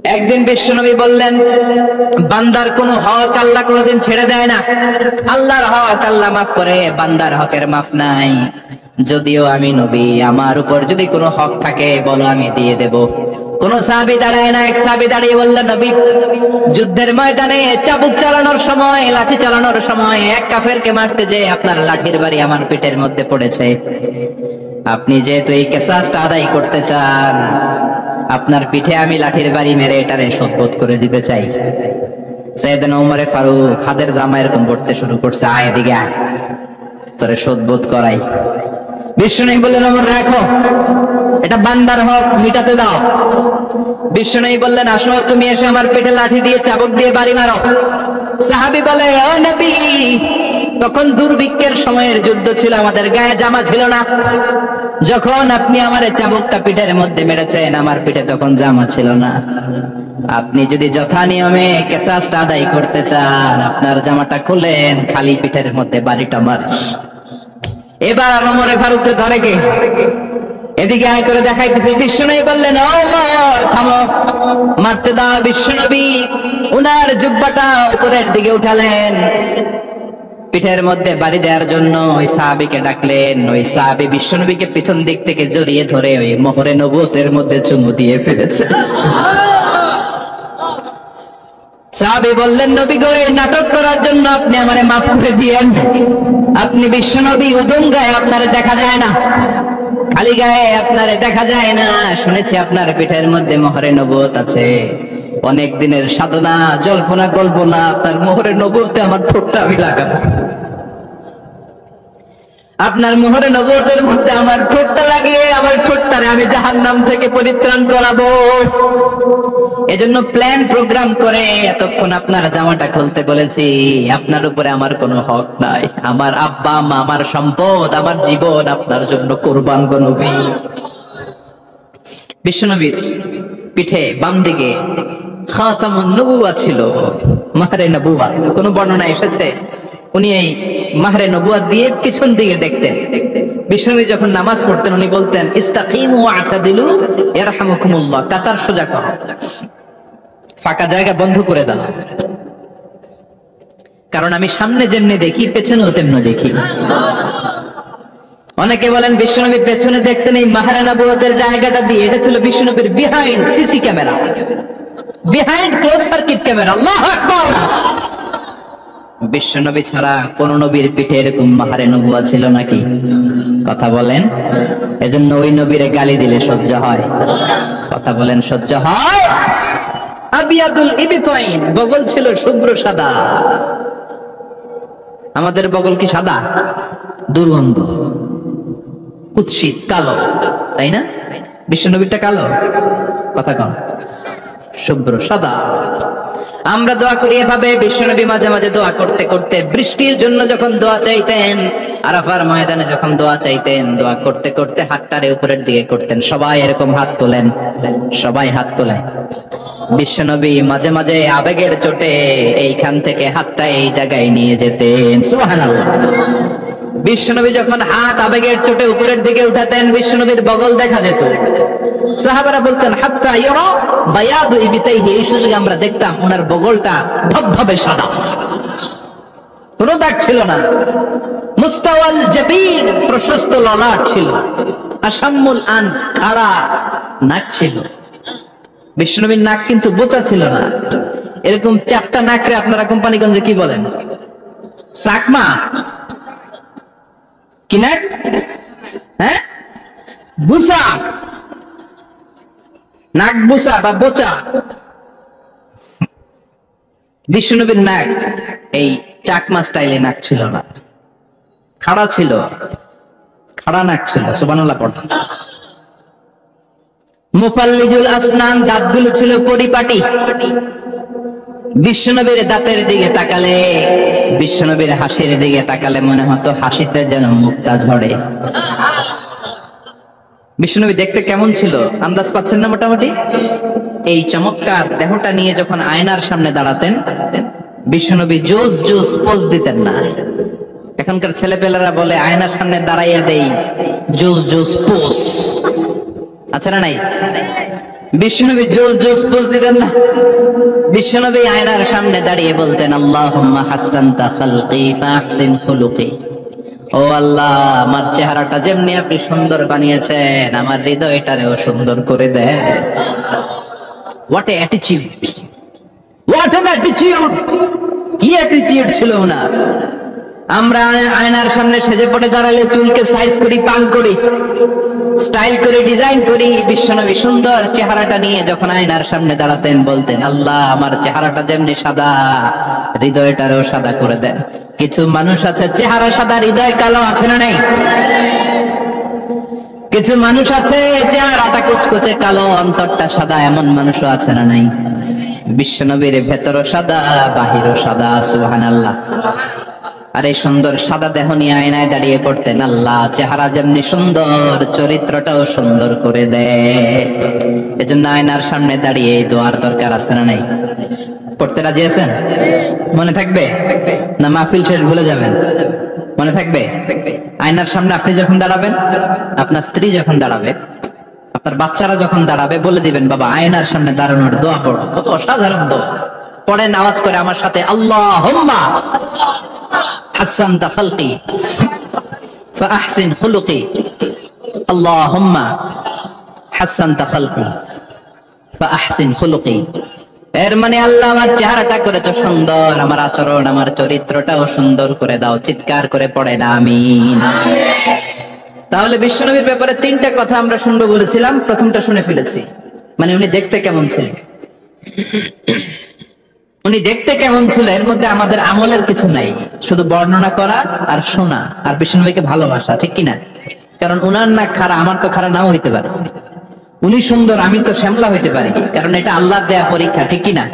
একদিন বিশ্বনবী বললেন, বান্দার কোনো হক আল্লাহ কোনোদিন ছেড়ে দেয় না। আল্লাহর হক আল্লাহ মাফ করে, বান্দার হকের মাফ নাই। যদিও আমি নবী, আমার উপর যদি কোনো হক থাকে বলো, আমি দিয়ে দেব। কোন সাহাবী দাঁড়ায় না। এক সাহাবী দাঁড়িয়ে বললেন, নবী, যুদ্ধের ময়দানে চাবুক চালানোর সময়, লাঠি চালানোর সময় এক কাফেরকে মারতে যে আপনার লাঠির বাড়ি আমার পিঠের মধ্যে পড়েছে। আপনি যেহেতু এই কিসাসটা আদায় করতে চান, আপনার পিঠে আমি লাঠির বাড়ি মেরে এটারে শোধবোধ করে দিতে চাই। সাইয়েদনা ওমর ফারুক হাতের জামা এরকম করতে শুরু করছে, আয় এদিকে আয়, তোরে শোধবোধ করাই। বিশ্বনবী বললেন, ওমর রাখো, এটা বান্দার হক, মিটাতে দাও। বিশ্বনবী বললেন, আসো তুমি এসে আমার পেটে লাঠি দিয়ে চাবুক দিয়ে বাড়ি মারো। সাহাবী বলে, ও নবী, তখন দুর্ভিক্ষের সময়ের যুদ্ধ ছিল, আমাদের গায়ে জামা ছিল না। যখন আপনি আমার চাবুকটা পিঠের মধ্যে মেরেছেন, আমার পিঠে তখন জামা ছিল না। আপনি যদি যথা নিয়মে কিসাসটা আদায় করতে চান, আপনার জামাটা খুলেন, খালি পিঠের মধ্যে বাড়িটা মারিস। এবার ওমর ফারুককে ধরে কে? এদিকে আয় করে দেখাইতেছে। বিশ্বনবী বললেন, ওমর থামো, মারতে দাও। বিশ্বনবী উনার জুব্বাটা উপরের দিকে উঠালেন, পিঠের মধ্যে বাড়ি দেওয়ার জন্য ওই সাহাবীকে ডাকলেন। ওই সাহাবী বিশ্বনবীকে পিছন দিক থেকে জড়িয়ে ধরে ওই মোহরে নবুয়তের মধ্যে চুমু দিয়ে ফেলেছে। সাহাবী বললেন, নবী গো, এই নাটক করার জন্য আপনি আমারে মাফ করে দিয়েন। আপনি বিশ্বনবী, উদম গায়ে আপনারে দেখা যায় না, খালি গায়ে আপনারে দেখা যায় না। শুনেছি আপনার পিঠের মধ্যে মোহরে নবুয়ত আছে। অনেক দিনের সাধনা, জল্পনা কল্পনা, আপনার মোহরে নবুয়তে আমার ঠোঁটটা আমি লাগাবো। আপনার মোহরে নবুয়তের মধ্যে আমার ঠোঁটটা লাগিয়ে আমার ঠোঁটটারে আমি জাহান্নাম থেকে পরিত্রাণ করাবো। এজন্য প্ল্যান প্রোগ্রাম করে এতক্ষণ আপনার জামাটা খুলতে বলেছি। আপনার উপরে আমার কোনো হক নাই। আমার আব্বা মা, আমার সম্পদ, আমার জীবন আপনার জন্য কোরবান গো নবী। বিশ্বনবীর পিঠে বাম দিকে খাতামুন নবুওয়া ছিল, মাহরে নবুওয়া। কোন বর্ণনা এসেছে উনি এই মাহরে নবুওয়াত দিয়ে পিছন দিকে দেখতেন। বিশ্বনবী যখন নামাজ পড়তেন উনি বলতেন, ইস্তাকিমু ওয়া'তাদিলু ইয়ারহামুকুমুল্লাহ, কাতার সোজা করো, ফাঁকা জায়গা বন্ধ করে দাও, কারণ আমি সামনে যেমনি দেখি পেছনেও তেমনি দেখি। অনেকে বলেন বিশ্বনবী পেছনে দেখতেন এই মাহরে নবুওয়াতের জায়গাটা দিয়ে। এটা ছিল বিশ্বনবীর behind CC camera, behind close circuit camera. আল্লাহু আকবার। বিশ্বনবী ছাড়া কোন নবীর পিঠে এরকম মাহরে নবুওয়া ছিল নাকি? কথা বলেন। এজন্য ওই নবীরে গালি দিলে সহ্য হয়? কথা বলেন, সহ্য হয়? আবিয়াদুল ইবতাইন, বগল ছিল শুভ্র সাদা। আমাদের বগল কি সাদা? দুর্গন্ধ, কুৎসিত, কালো, তাই না? বিশ্বনবীরটা কালো? কথা কন, শুভ্র সাদা। আমরা দোয়া করি এভাবে। বিশ্বনবী মাঝে মাঝে দোয়া করতে করতে বৃষ্টির জন্য যখন দোয়া চাইতেন, আরাফার ময়দানে যখন দোয়া চাইতেন, দোয়া করতে করতে হাতটারে উপরের দিকে করতেন। সবাই এরকম হাত তোলেন, সবাই হাত তোলেন। বিশ্বনবী মাঝে মাঝে আবেগের চোটে এইখান থেকে হাতটা এই জায়গায় নিয়ে যেতেন। সুবহানাল্লাহ। বিশ্বনবী যখন হাত আবেগের চোটে উপরের দিকে উঠাতেন, বিশ্বনবীর বগল দেখা যেত। সাহাবারা বলতেন, হাত্তা ইয়ারা বায়াদু ইবতাইহি, এই সুযোগে আমরা দেখতাম ওনার বগলটা ধবধবে সাদা, কোনো দাগ ছিল না। মুস্তাওয়াল জাবিন, প্রশস্ত ললাট ছিল। আসাম্মুল আনফ, খাড়া নাক ছিল। বিশ্বনবীর নাক কিন্তু বোচা ছিল না। এরকম চাপটা নাকরে আপনারা কোম্পানিগঞ্জে কি বলেন? চাকমা কি নাক? হ্যাঁ, বুসা, নাক বুসা বা বোচা। বিশ্বনবীর নাক এই চাকমা স্টাইলে নাক ছিল না, খাড়া ছিল, খাড়া নাক ছিল। সুবহানাল্লাহ পড়েন। মুফাল্লিজুল আসনান, দাঁতগুলো ছিল পরিপাটি। বিশ্বনবীর দাঁতের দিকে তাকালে, বিশ্বনবীর হাসির দিকে তাকালে মনে হতো হাসিতে যেন মুক্তা ঝরে। বিশ্বনবী দেখতে কেমন ছিল আন্দাজ পাচ্ছেন না মোটামুটি? এই চমৎকার দেহটা নিয়ে যখন আয়নার সামনে দাঁড়াতেন, বিশ্বনবী জোস জোস পোজ দিতেন না। এখনকার ছেলেপেলেরা বলে আয়নার সামনে দাঁড়াইয়া দেই জোস জোস পোজ, আছে না নাই? বিশ্বনবী জোস জোস পোজ দিতেন না। বিশ্বনবী আয়নার সামনে দাঁড়িয়ে বলতেন, আল্লাহুম্মা হাসানতা খালকি ফাহসিন খুলুকি। ও আল্লাহ, আমার চেহারাটা যেমনি আপনি সুন্দর বানিয়েছেন, আমার হৃদয়টারেও সুন্দর করে দেন। What a attitude, what an attitude! কি অ্যাটিটিউড ছিল ওনার! আমরা আয়নার সামনে সেজে পড়ে দাঁড়ালে চুলকে সাইজ করি, পাং করি, স্টাইল করে, ডিজাইন করি। বিশ্বনবী সুন্দর চেহারাটা নিয়ে যখন আয়নার সামনে দাঁড়াতেন, বলতেন, আল্লাহ, আমার চেহারাটা যেমনি সাদা, হৃদয়টারও সাদা করে দেন। কিছু মানুষ আছে চেহারা সাদা, হৃদয় কালো, আছে না নাই? কিছু মানুষ আছে চেহারাটা কুচকুচে কালো, অন্তরটা সাদা, এমন মানুষও আছে না নাই? বিশ্বনবীর ভেতরও সাদা, বাহিরও সাদা। সুবহানাল্লাহ। আর এই সুন্দর সাদা দেহ নিয়ে আয়নায় দাঁড়িয়ে পড়তেন, আল্লাহ, চেহারা যেমনি সুন্দর, চরিত্রটাও সুন্দর করে দেয়। এজন্য আয়নার সামনে দাঁড়িয়ে এই দোয়ার দরকার আছে না নাই? পড়তে রাজি আছেন? মনে থাকবে না মাহফিল শেষ ভুলে যাবেন? মনে থাকবে? আয়নার সামনে আপনি যখন দাঁড়াবেন, আপনার স্ত্রী যখন দাঁড়াবে, আপনার বাচ্চারা যখন দাঁড়াবে, বলে দিবেন, বাবা, আয়নার সামনে দাঁড়ানোর দোয়া পড়ো। কত অসাধারণ দোয়া! পড়েন আওয়াজ করে আমার সাথে, আল্লাহুম্মা হাসানতা খালকি ফাহসিন খুলুকি। আল্লাহুম্মা হাসানতা খালকি ফাহসিন খুলুকি। এর মানে, আল্লাহ, আমার চেহারাটা করেছো সুন্দর, আমার আচরণ, আমার চরিত্রটাও সুন্দর করে দাও। চিৎকার করে পড়েন আমিন। তাহলে বিশ্বনবীর ব্যাপারে তিনটা কথা আমরা শুনবো বলেছিলাম, প্রথমটা শুনে ফেলেছি। মানে উনি দেখতে কেমন ছিলেন, উনি দেখতে কেমন ছিল, এর মধ্যে আমাদের আমলের কিছু নাই, শুধু বর্ণনা করা আর শোনা আর বিশ্বনবীকে ভালোবাসা, ঠিক কিনা? কারণ উনার না খাড়া, আমার তো খাড়া নাও হইতে পারে। উনি সুন্দর, আমি তো শ্যামলা হইতে পারি, কারণ এটা আল্লাহর দেয়া পরীক্ষা, ঠিক কিনা?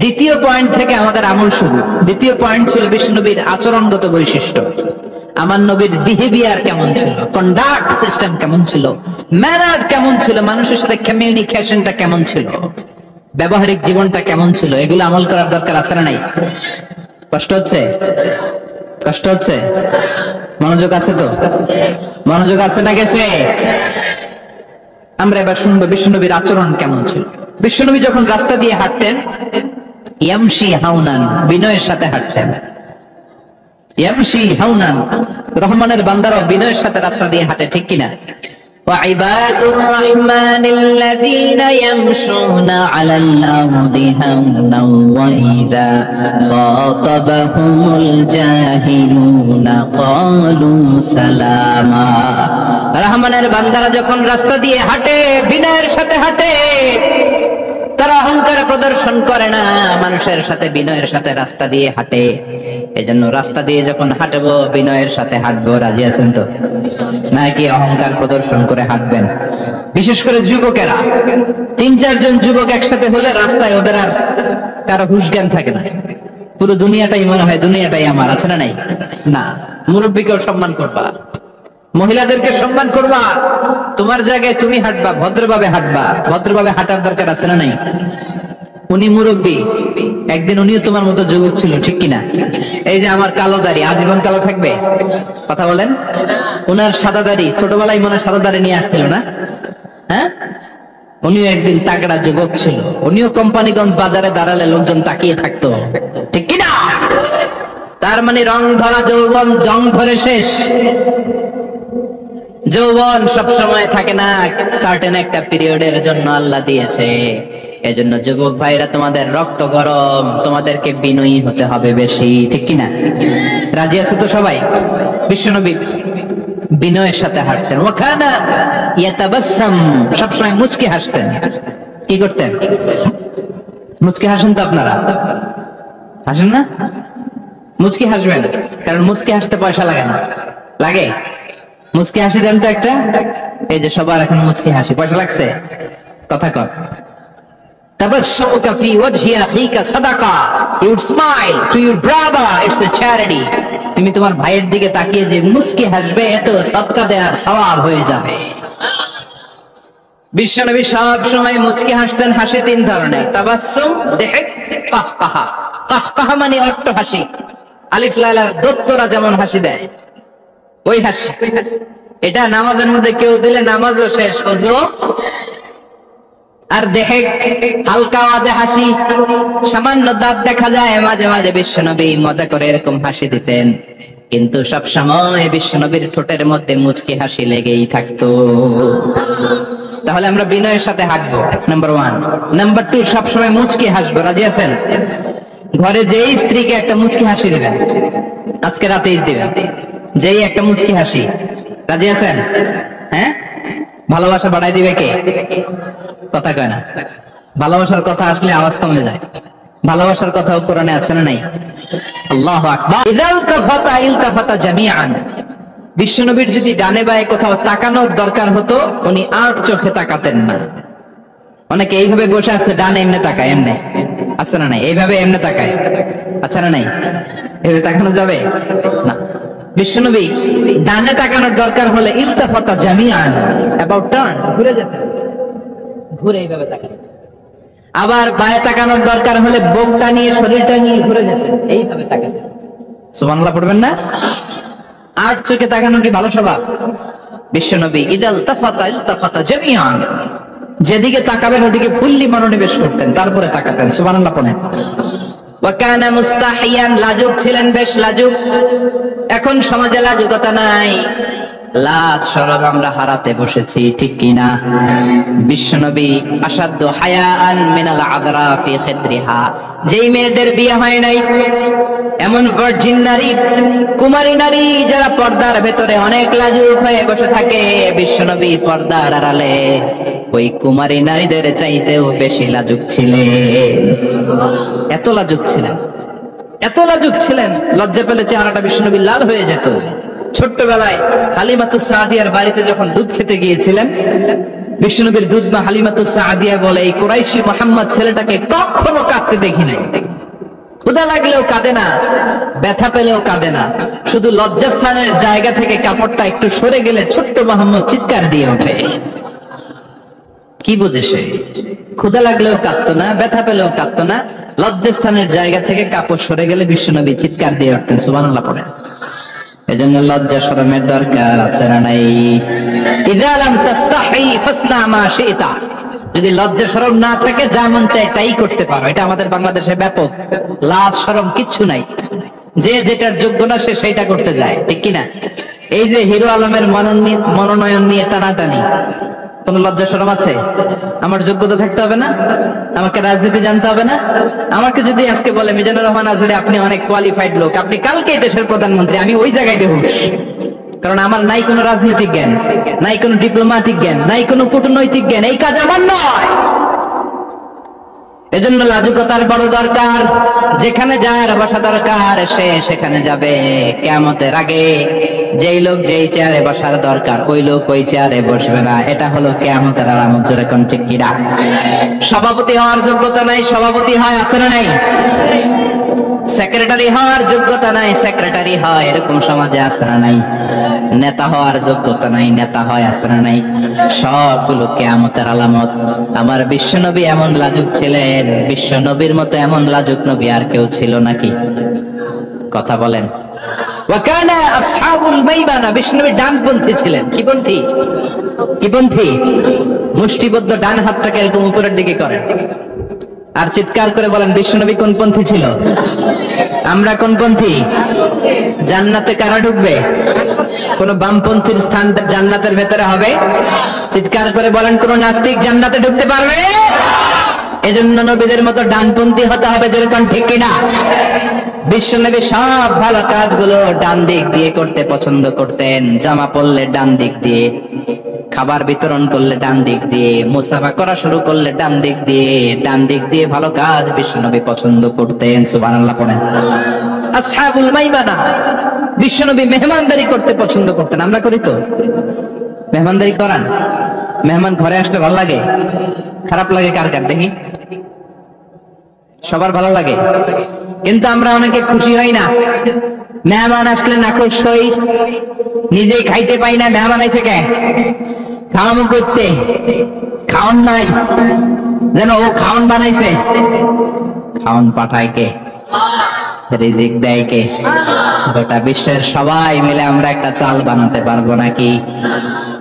দ্বিতীয় পয়েন্ট থেকে আমাদের আমল শুরু। দ্বিতীয় পয়েন্ট ছিল বিশ্বনবীর আচরণগত বৈশিষ্ট্য। আমার নবীর বিহেভিয়ার কেমন ছিল, কন্ডাক্ট সিস্টেম কেমন ছিল, ম্যানার কেমন ছিল, মানুষের সাথে কমিউনিকেশনটা কেমন ছিল, ব্যবহারিক জীবনটা কেমন ছিল, এগুলো আমল করার দরকার আছে না নাই? কষ্ট হচ্ছে? কষ্ট হচ্ছে? মনোযোগ আছে তো? মনোযোগ আছে না গেছে? আমরা এবার শুনবো বিশ্বনবীর আচরণ কেমন ছিল। বিশ্বনবী যখন রাস্তা দিয়ে হাঁটতেন, ইয়ামশি হাউনান, বিনয়ের সাথে হাঁটতেন। ইয়ামশি হাউনান, রহমানের বান্দারাও বিনয়ের সাথে রাস্তা দিয়ে হাঁটে, ঠিক কিনা? وعباد الرحمن الذين يمشون على الأرض هونا وإذا خاطبهم الجاهلون قالوا سلاما। রহমানের বান্দারা যখন রাস্তা দিয়ে হাঁটে, বিনয়ের সাথে হাঁটে, তারা অহংকার প্রদর্শন করে না, মানুষের সাথে বিনয়ের সাথে রাস্তা দিয়ে হাঁটে। এজন্য রাস্তা দিয়ে যখন হাঁটবো, বিনয়ের সাথে হাঁটবো। রাজি আছেন তো? নাকি অহংকার প্রদর্শন করে হাঁটবেন? বিশেষ করে যুবকেরা, ৩-৪ জন যুবক একসাথে হলে রাস্তায় ওদের আর কারো হুঁশ জ্ঞান থাকে না। পুরো দুনিয়াটাই মনে হয় দুনিয়াটাই আমার, আছে না নাই? না, মুরব্বীকেও সম্মান করবা, মহিলাদেরকে সম্মান করবা, তোমার জায়গায় তুমি হাঁটবা, ভদ্রভাবে হাঁটবা। ভদ্রভাবে হাঁটার দরকার আছে না নাই? উনি মুরব্বী, একদিন উনিও তোমার মতো যুবক ছিল, ঠিক কিনা? এই যে আমার কালো দাড়ি, আজীবন কালো থাকবে? কথা বলেন। উনার সাদা দাড়ি, ছোটবেলায় মনে সাদা দাড়ি নিয়ে আসছিল না? হ্যাঁ, উনিও একদিন তাগড়া যুবক ছিল। উনিও কোম্পানিগঞ্জ বাজারে দাঁড়ালে লোকজন তাকিয়ে থাকতো, ঠিক কিনা? তার মানে রং ধরা যৌবন জং ধরে শেষ। যৌবন সব সময় থাকে না, সার্টেন একটা পিরিয়ডের জন্য আল্লাহ দিয়েছে। এজন্য যুবক ভাইরা, তোমাদের রক্ত গরম, তোমাদেরকে বিনয়ী হতে হবে বেশি, ঠিক কিনা? রাজি আছো তো সবাই? বিশ্বনবী বিনয়ের সাথে হাঁটতেন। ওয়াকানা ইয়াতাবাসসাম, সবসময় মুচকি হাসতেন। কি করতেন? মুচকি হাসেন তো আপনারা? হাসেন না? মুচকি হাসবেন, কারণ মুচকি হাসতে পয়সা লাগে না। লাগে? মুচকি হাসি দেন তো একটা। এই যে সবার এখন মুচকি হাসি, পয়সা লাগছে? কথা কর। তাবাসসুমুকা ফি ওয়াজহি আখিকা সাদাকা, you would smile to your brother, it's a charity. তুমি তোমার ভাইয়ের দিকে তাকিয়ে যে মুচকি হাসবে, এত সদকা দেওয়ার সওয়াব হয়ে যাবে। বিশ্বনবী সব সময় মুচকি হাসতেন। হাসি 3 ধরনের, তাবাসসুম, যিহক, কাহকাহা। কাহকাহা মানে অট্ট হাসি, আলিফ লাইলা দত্তরা যেমন হাসি দেয়, ওই হাসি। এটা নামাজের মধ্যে কেউ দিলে নামাজও শেষ, ওযু আর দেখে হালকা আওয়াজে হাসি, সামান্য দাঁত দেখা যায়, মাঝে মাঝে বিশ্বনবী মজা করে এরকম হাসি দিতেন, কিন্তু সব সময় বিশ্বনবীর ঠোঁটের মধ্যে মুচকি হাসি লেগেই থাকতো। তাহলে আমরা বিনয়ের সাথে হাঁটবো, নাম্বার 1। নাম্বার 2, সবসময় মুচকি হাসবো। রাজি আছেন? ঘরে যেই স্ত্রীকে একটা মুচকি হাসি দিবেন, আজকে রাতেই দিবেন, যেই একটা মুচকি হাসি। রাজি আছেন? হ্যাঁ, ভালোবাসা বাড়াই দিবে কে? কথা কয় না। ভালোবাসার কথা আসলে আওয়াজ কমে যায়। ভালোবাসার কথাও কোরআনে আছে না নাই? আল্লাহু আকবার। ইযাল তাফাতা ইলতাফাতা জামিআন। বিশ্বনবীর যদি ডানে বায়ে কোথাও তাকানোর দরকার হতো, উনি আর চোখে তাকাতেন না। অনেকে এইভাবে বসে আছে, ডানে এমনি তাকায়, এমনি আছে না নাই? এইভাবে এমনি তাকায়, আছে না নাই? এইভাবে তাকানো যাবে না। বিশ্বনবী ডানে তাকানোর দরকার হলে ইলতাফাতা জামিআন, অ্যাবাউট টার্ন, ঘুরে যেতেন, ঘুরে এইভাবে তাকান। আবার বায়ে তাকানোর দরকার হলে বুকটা নিয়ে, শরীরটা নিয়ে ঘুরে যেতেন, এইভাবে তাকাতেন। সুবহানাল্লাহ পড়বেন না? আর চোখে তাকানো কি ভালো স্বভাব? বিশ্বনবী ইদাল তাফাতা ইলতাফাতা জামিআন, যেদিকে তাকাবেন ওদিকে ফুল্লি মনোনিবেশ করতেন, তারপরে তাকাতেন। সুবহানাল্লাহ পড়েন। ওয়া কানা মুস্তাহিয়ান, লাজুক ছিলেন, বেশ লাজুক। এখন সমাজে লাজুকতা নাই, লাজ শরম আমরা হারাতে বসেছি, ঠিক কিনা? বিশ্বনবী আসাদ্দু হায়াআন মিনাল আযরা ফি খিদরিহা, যেই মেয়েদের বিয়ে হয় নাই, এমন ভার্জিন নারী, কুমারী নারী যারা পর্দার ভেতরে অনেক লাজুক হয়ে বসে থাকে, বিশ্বনবী পর্দার আড়ালে ওই কুমারী নারীদের চাইতেও বেশি লাজুক ছিলেন। এত লাজুক ছিলেন, এত লাজুক ছিলেন, লজ্জা পেলে চেহারাটা বিশ্বনবী লাল হয়ে যেত। ছোট্টবেলায় হালিমাতুস সাদিয়ার বাড়িতে যখন দুধ খেতে গিয়েছিলেন, বিশ্বনবীর দুধ মা হালিমাতুস সাদিয়া বলে, এই কুরাইশি মুহাম্মদ ছেলেটাকে কখনো কাঁদতে দেখি নাই। ক্ষুধা লাগলেও কাঁদে না, ব্যথা পেলেও কাঁদে না, শুধু লজ্জাস্থানের জায়গা থেকে কাপড়টা একটু সরে গেলে ছোট্ট মুহাম্মদ চিৎকার দিয়ে ওঠে। কি বোঝে সে? ক্ষুধা লাগলেও কাঁদতো না, ব্যথা পেলেও কাঁদতো না, লজ্জাস্থানের জায়গা থেকে কাপড় সরে গেলে বিশ্বনবী চিৎকার দিয়ে উঠতেন। সুবহানাল্লাহ পড়েন। এজন্য লজ্জা শরমের দরকার আছে না নাই? ইযা লাম তাস্তাহি ফাসনা মা শি'তা, যদি লজ্জা শরম না থাকে, যা মন চায় তাই করতে পারো। এটা আমাদের বাংলাদেশে ব্যাপক। লাজ শরম কিচ্ছু নাই, যে যেটার যোগ্য না সে সেইটা করতে যায়, ঠিক কিনা? এই যে হিরো আলমের মনোনয়ন নিয়ে টানাটানি, কোন লজ্জা শরম আছে? আমার যোগ্যতা থাকতে হবে না? আমাকে রাজনীতি জানতে হবে না? আমাকে যদি আজকে বলে মিজানুর রহমান আজহারি আপনি অনেক কোয়ালিফাইড লোক, আপনি কালকেই দেশের প্রধানমন্ত্রী, আমি ওই জায়গায় বেহুশ, কারণ আমার নাই কোনো রাজনৈতিক জ্ঞান, নাই কোনো ডিপ্লোম্যাটিক জ্ঞান, নাই কোনো কূটনৈতিক জ্ঞান, এই কাজ আমার নয়। এজন্য লাজুকতার বড় দরকার। যেখানে যার বসা দরকার সে সেখানে যাবে। কিয়ামতের আগে যেই লোক যেই চেয়ারে বসার দরকার ওই লোক ওই চেয়ারে বসবে না। এটা হলো কিয়ামতের আলামত। জোরে কোন ঠিক কিনা? সভাপতি হওয়ার যোগ্যতা নাই, সভাপতি হয়, আছে না নাই? সেক্রেটারি হওয়ার যোগ্যতা নাই, সেক্রেটারি হয়, এরকম সমাজে আছে না নাই? নেতা হওয়ার যোগ্যতা নাই, নেতা হয়, আছে না নাই? সবগুলো কিয়ামতের আলামত। আমার বিশ্বনবী এমন লাজুক ছিলেন, বিশ্বনবীর মতো এমন লাজুক নবী আর কেউ ছিল নাকি? কথা বলেন। ওয়াকানা আসহাবুল মাইমানা, বিশ্বনবী ডানপন্থী ছিলেন। কি পন্থী? কি পন্থী? মুষ্টিবদ্ধ ডান হাতটাকে এরকম উপরের দিকে করেন আর চিৎকার করে বলেন, বিশ্বনবী কোন পন্থী ছিল? আমরা কোন পন্থী? জান্নাতে কারা ঢুকবে? কোন বামপন্থীর স্থান জান্নাতের ভেতরে হবে? চিৎকার করে বলেন, কোন নাস্তিক জান্নাতে ঢুকতে পারবে? এজন্য নবীদের মতো ডানপন্থী হতে হবে। যেরকম ঠিক কিনা? বিশ্বনবী সব ভালো কাজগুলো ডান দিক দিয়ে করতে পছন্দ করতেন। জামা পরলে ডান দিক দিয়ে, খাবার বিতরণ করলে ডান দিক দিয়ে, মুসাফা করা শুরু করলে ডান দিক দিয়ে, ডান দিক দিয়ে ভালো কাজ বিশ্বনবী পছন্দ করতেন। সুবহানাল্লাহ পড়েন। আসহাবুল মাইমানা, বিশ্বনবী মেহমানদারি করতে পছন্দ করতেন। আমরা করি তো? মেহমানদারি করান? মেহমান ঘরে আসলে ভালো লাগে? খারাপ লাগে কার কার দেখি? সবার ভালো লাগে, কিন্তু আমরা অনেকে খুশি হই না। মেহমান আসলে নাখুশ হই, নিজেই খাইতে পাই না। মেহমান আইছে কে? খাওয়ানো করতে, খাওন নাই, যেন ও খাওন বানাইছে। খাওন পাঠায় কে? রিজিক দেয় কে? গোটা বিশ্বের সবাই মিলে আমরা একটা চাল বানাতে পারবো নাকি?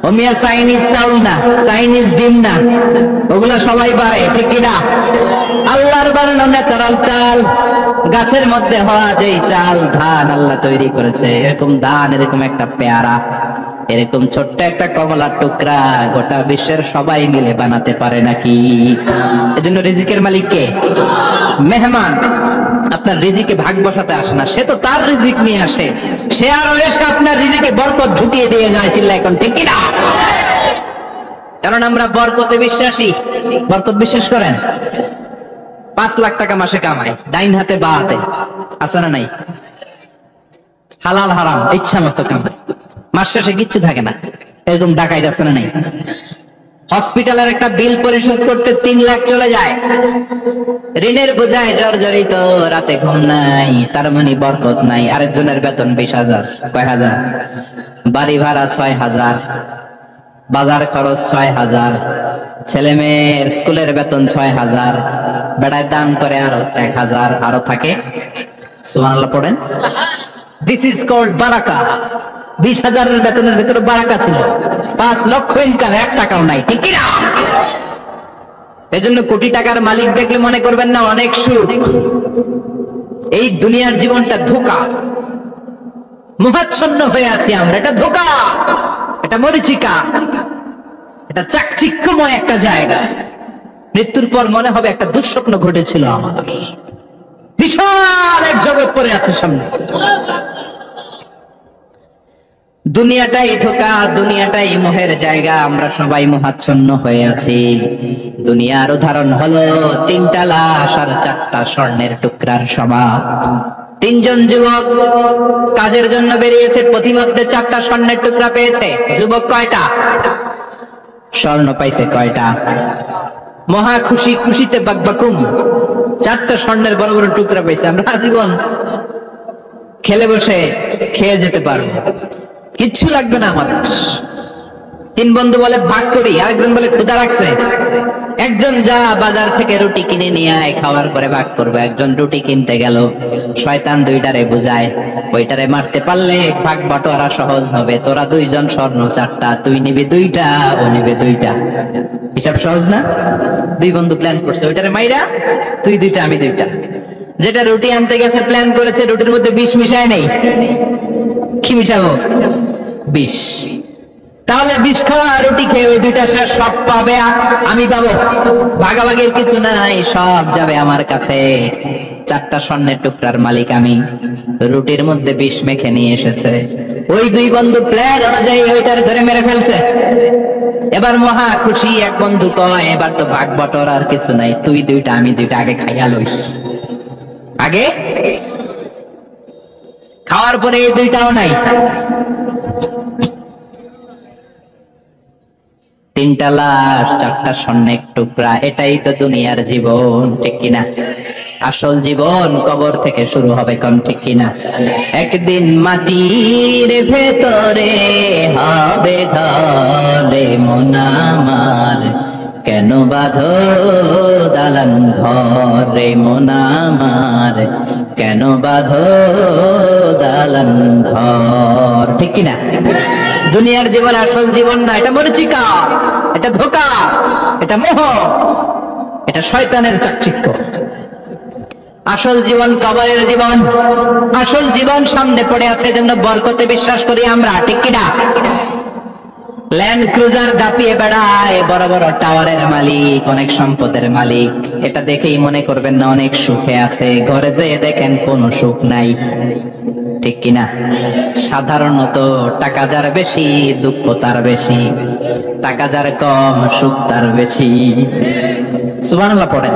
ও মিয়া চাইনিজ চাল না, চাইনিজ ডিম না, ওগুলো সবাই পারে, ঠিক কিনা? আল্লাহর বানানো ন্যাচারাল চাল, গাছের মধ্যে হওয়া যেই চাল, ধান আল্লাহ তৈরি করেছে, এরকম ধান, এরকম একটা পেয়ারা, এরকম ছোট্ট একটা কমলার টুকরা গোটা বিশ্বের সবাই মিলে বানাতে পারে নাকি? এজন্য রিজিকের মালিক কে? মেহমান আপনার রিজিকে ভাগ বসাতে আসে না, সে তো তার রিজিক নিয়ে আসে, সে আরো এসে আপনার রিজিকে বরকত ঢুকিয়ে দিয়ে যায়। চিল্লা এখন ঠিক কিনা? কারণ আমরা বরকতে বিশ্বাসী। বরকত বিশ্বাস করেন? 5 লাখ টাকা মাসে কামাই, ডাইন হাতে বা হাতে, আছে না নাই? হালাল হারাম ইচ্ছা মতো কামাই, মাস শেষে কিচ্ছু থাকে না, এরকম ডাকাইত আছে না নাই? হসপিটালের একটা বিল পরিশোধ করতে 3 লাখ চলে যায়, ঋণের বোঝায় জর্জরিত, রাতে ঘুম নাই, তার মানে বরকত নাই। আরেকজনের বেতন 20,000, কয় হাজার? বাড়ি ভাড়া 6,000, বাজার খরচ 6,000, ছেলে মেয়ের স্কুলের বেতন 6,000, বেড়ায় দান করে আরো 1,000, আরো থাকে। সুবহানাল্লাহ পড়েন। দিস ইজ কল্ড বারাকা। 20,000 বেতনের ভিতরে বারাকা ছিল, 5 লক্ষ ইনকাম, 1 টাকাও নাই, ঠিক কিনা? এজন্য কোটি টাকার মালিক দেখলে মনে করবেন না অনেক সুখ। এই দুনিয়ার জীবনটা ধোঁকা, মোহাচ্ছন্ন হয়ে আছি আমরা, এটা ধোঁকা, এটা মরিচিকা, এটা চাকচিক্যময় একটা জায়গা। মৃত্যুর পর মনে হবে একটা দুঃস্বপ্ন ঘটেছিল আমাদের, বিশাল এক জগৎ পড়ে আছে সামনে। দুনিয়াটাই ধোঁকা, দুনিয়াটাই মোহের জায়গা, আমরা সবাই মোহাচ্ছন্ন হয়ে আছি। দুনিয়ার উদাহরণ হলো 3টা লাশ আর 4টা স্বর্ণের টুকরার সমাজ। 3 জন যুবক কাজের জন্য বেরিয়েছে, পথিমধ্যে 4টা স্বর্ণের টুকরা পেয়েছে। যুবক কয়টা? স্বর্ণ পাইছে কয়টা? মহা খুশি, খুশিতে বাকবাকুম, 4টা স্বর্ণের বড় বড় টুকরা পেয়েছে। আমরা আজীবন খেলে বসে খেয়ে যেতে পারবো, কিচ্ছু লাগবে না আমাদের। 3 বন্ধু বলে ভাগ করি, আরেকজন বলে ক্ষুধা লাগছে, একজন যা বাজার থেকে রুটি কিনে নিয়ে আয়, খাওয়ার পরে ভাগ করবো। একজন রুটি কিনতে গেল, শয়তান 2টারে বুঝায়, ওইটারে মারতে পারলে ভাগ বাটোয়ারা সহজ হবে, তোরা 2 জন স্বর্ণ 4টা, তুই নিবি 2টা, ও নিবে 2টা, হিসাব সহজ না? 2 বন্ধু প্ল্যান করছে, ওইটারে মাইরা তুই 2টা আমি 2টা। যেটা রুটি আনতে গেছে প্ল্যান করেছে, রুটির মধ্যে বিষ মিশায় নেই, কি মিশাবো? বিষ। তাহলে বিষ খাওয়া রুটি খেয়ে ওই 2টা শেষ, সব পাবে আমি পাবো, ভাগাভাগির কিছু নাই, সব যাবে আমার কাছে। 4টা স্বর্ণের টুকরার মালিক আমি, রুটির মধ্যে বিষ মেখে নিয়ে এসেছে। ওই 2 বন্ধু প্ল্যান অনুযায়ী ওইটার ধরে মেরে ফেলছে। এবার মহা খুশি, এক বন্ধু কয় এবার তো ভাগ বটর আর কিছু নাই, তুই 2টা আমি 2টা, আগে খাইয়া লইস। আগে খাওয়ার পরে এই 2টাও নাই। 3টা লাশ, 4টা স্বর্ণের টুকরা, এটাই তো দুনিয়ার জীবন, ঠিক কিনা? আসল জীবন কবর থেকে শুরু হবে, কোন ঠিক কিনা? একদিন মাটির ভেতরে হবে ঘরে মন আমার, কেন বাঁধো দালান ঘরে মন আমার, কেন বাঁধো দালান ঘর, ঠিক কিনা? দুনিয়ার জীবন আসল জীবন না, এটা মরিচিকা, এটা ধোঁকা, এটা মোহ, এটা শয়তানের চাকচিক্য। আসল জীবন কবরের জীবন, আসল জীবন সামনে পড়ে আছে, এজন্য বরকতে বিশ্বাস করি আমরা, ঠিক কিনা? ল্যান্ড ক্রুজার দাপিয়ে বেড়ায়, বড় বড় টাওয়ারের মালিক, অনেক সম্পদের মালিক, এটা দেখেই মনে করবেন না অনেক সুখে আছে, ঘরে যেয়ে দেখেন কোনো সুখ নাই, ঠিক কিনা? সাধারণত টাকা যার বেশি দুঃখ তার বেশি, টাকা যার কম সুখ তার বেশি। সুবহানাল্লাহ পড়েন।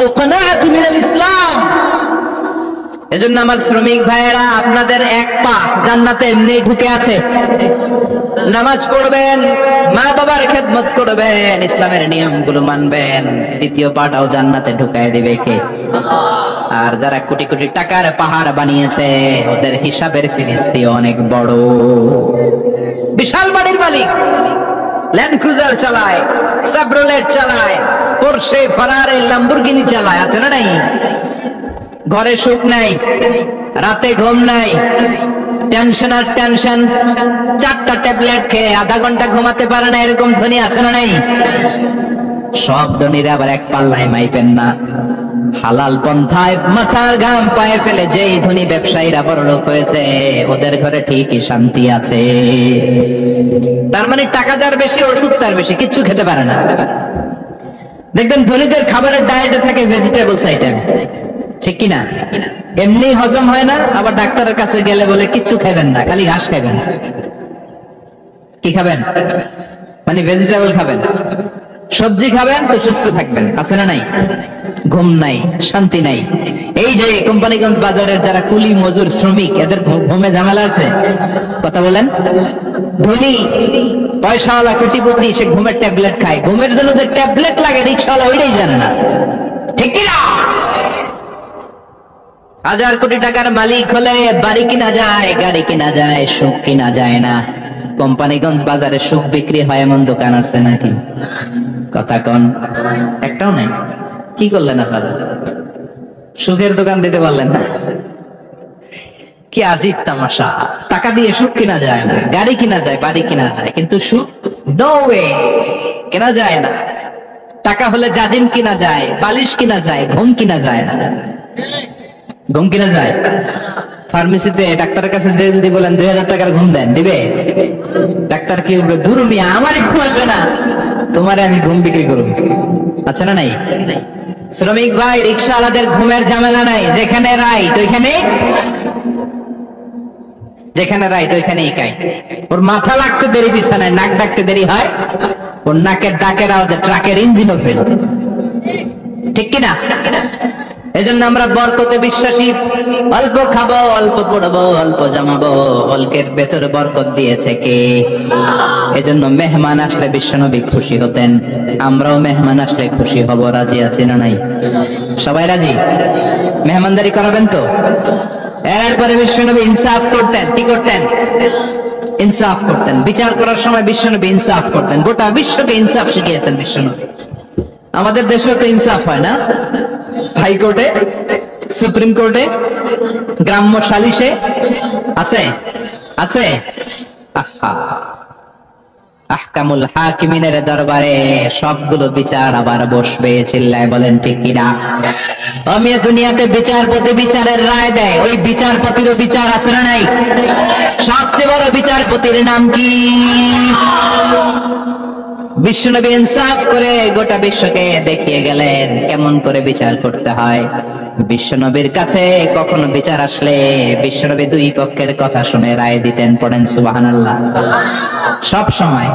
আল কানাআতু মিনাল ইসলাম। এজন্য আমার শ্রমিক ভাইয়েরা, আপনাদের 1 পা জান্নাতে এমনি ঢুকে আছে। নামাজ পড়বেন, মা বাবার খেদমত করবেন, ইসলামের নিয়মগুলো মানবেন, 2য় পাটাও জান্নাতে ঢুকায় দিবে কে? আর যারা কোটি কোটি টাকার পাহাড় বানিয়েছে, ওদের হিসাবের ফিরিস্তি অনেক বড়। বিশাল বাড়ির মালিক, ল্যান্ড ক্রুজার চালায়, সাবরোলেট চালায়, পোরশে, ফারারি, ল্যাম্বরগিনি চালায়, আছে না নাই? ঘরে সুখ নাই, রাতে ঘুম নাই, টেনশন আর টেনশন, 4টা ট্যাবলেট খেয়ে আধা ঘন্টা ঘুমাতে পারে না, এরকম ধনী আছে না নাই? সব ধনীরা আবার এক পাল্লায় মাইপেন না। হালাল পন্থায় মাথার ঘাম পায়ে ফেলে যেই ধনী ব্যবসায়ীরা বড়লোক হয়েছে, ওদের ঘরে ঠিকই শান্তি আছে। তার মানে টাকা যার বেশি, ওষুধ তার বেশি, কিচ্ছু খেতে পারে না। দেখবেন ধনীদের খাবারের ডায়েটে থাকে ভেজিটেবলস আইটেম, ঠিক কিনা? এমনি হজম হয় না, আবার ডাক্তারের কাছে গেলে বলে কিচ্ছু খাবেন না, খালি ঘাস খাবেন। কি খাবেন? মানে ভেজিটেবল খাবেন, সবজি খাবেন তো সুস্থ থাকবেন, আছে না নাই? ঘুম নাই, শান্তি নাই। এই যে কোম্পানিগঞ্জ বাজারের যারা কুলি মজুর শ্রমিক, এদের ঘুমে ঝামেলা আছে? কথা বলেন। ধনী পয়সাওয়ালা কোটিপতি সে ঘুমের ট্যাবলেট খায়, ঘুমের জন্য যে ট্যাবলেট লাগে রিক্সাওয়ালা ওইটাই জানে না, ঠিক কিনা? 1000 কোটি টাকার মালিক হলে বাড়ি কিনা যায়, গাড়ি কিনা যায়, সুখ কিনা যায় না। কোম্পানিগঞ্জ বাজারে সুখ বিক্রি হয় এমন দোকান আছে নাকি? কথা কোন? একটাও নাই। কি করলেন আপনারা? সুখের দোকান দিতে পারলেন না? কি আজীব তামাশা! টাকা দিয়ে সুখ কিনা যায় না, গাড়ি কিনা যায়, বাড়ি কিনা যায়, কিন্তু সুখ নো ওয়ে, কেনা যায় না। টাকা হলে জাজিম কিনা যায়, বালিশ কিনা যায়, ঘুম কিনা যায় না। ঘুম কিনা যায়? ফার্মেসিতে ডাক্তারের কাছে যে যদি বলেন 2000 টাকার ঘুম দেন, দিবে? ডাক্তার কি বলবে? ধুর মিয়া, আমারই ঘুম আসে না, তোমারে আমি ঘুম বিক্রি করুন। আচ্ছা না নাই? শ্রমিক ভাই, রিক্সাওয়ালাদের ঘুমের ঝামেলা নাই, যেখানে রাইট ওইখানে, যেখানে রাইট ওইখানেই কাই। ওর মাথা লাগতে দেরি বিছানায়, নাক ডাকতে দেরি হয়, ওর নাকের ডাকের আওয়াজে ট্রাকের ইঞ্জিনও ফেল, ঠিক কিনা? এজন্য আমরা বরকতে বিশ্বাসী। অল্প খাবো, অল্প পড়বো, অল্প জমাবো, অল্পের ভেতরে বরকত দিয়েছে কে? এজন্য মেহমান আসলে বিশ্বনবী খুশি হতেন, আমরাও মেহমান আসলে খুশি হব। রাজি আছি না নাই? সবাই রাজি? মেহমানদারি করাবেন তো? এরপরে বিশ্বনবী ইনসাফ করতেন। কি করতেন? ইনসাফ করতেন। বিচার করার সময় বিশ্বনবী ইনসাফ করতেন। গোটা বিশ্বকে ইনসাফ শিখিয়েছেন বিশ্বনবী। আমাদের দেশেও তো ইনসাফ হয় না? হাইকোর্টে, সুপ্রিম কোর্টে, গ্রাম্য সালিশে আছে, আছে। আহকামুল হাকিমিনের দরবারে সবগুলো বিচার আবার বসবে। চিল্লায় বলেন ঠিক কিনা? আমি দুনিয়াতে বিচারপতি বিচারের রায় দেয়, ওই বিচারপতিরও বিচার আছে না নাই? সবচেয়ে বড় বিচারপতির নাম কি? বিশ্বনবী ইনসাফ করে গোটা বিশ্বকে দেখিয়ে গেলেন কেমন করে বিচার করতে হয়। বিশ্বনবীর কাছে কখনো বিচার আসলে বিশ্বনবী দুই পক্ষের কথা শুনে রায় দিতেন। পড়েন সুবহানাল্লাহ। সব সময়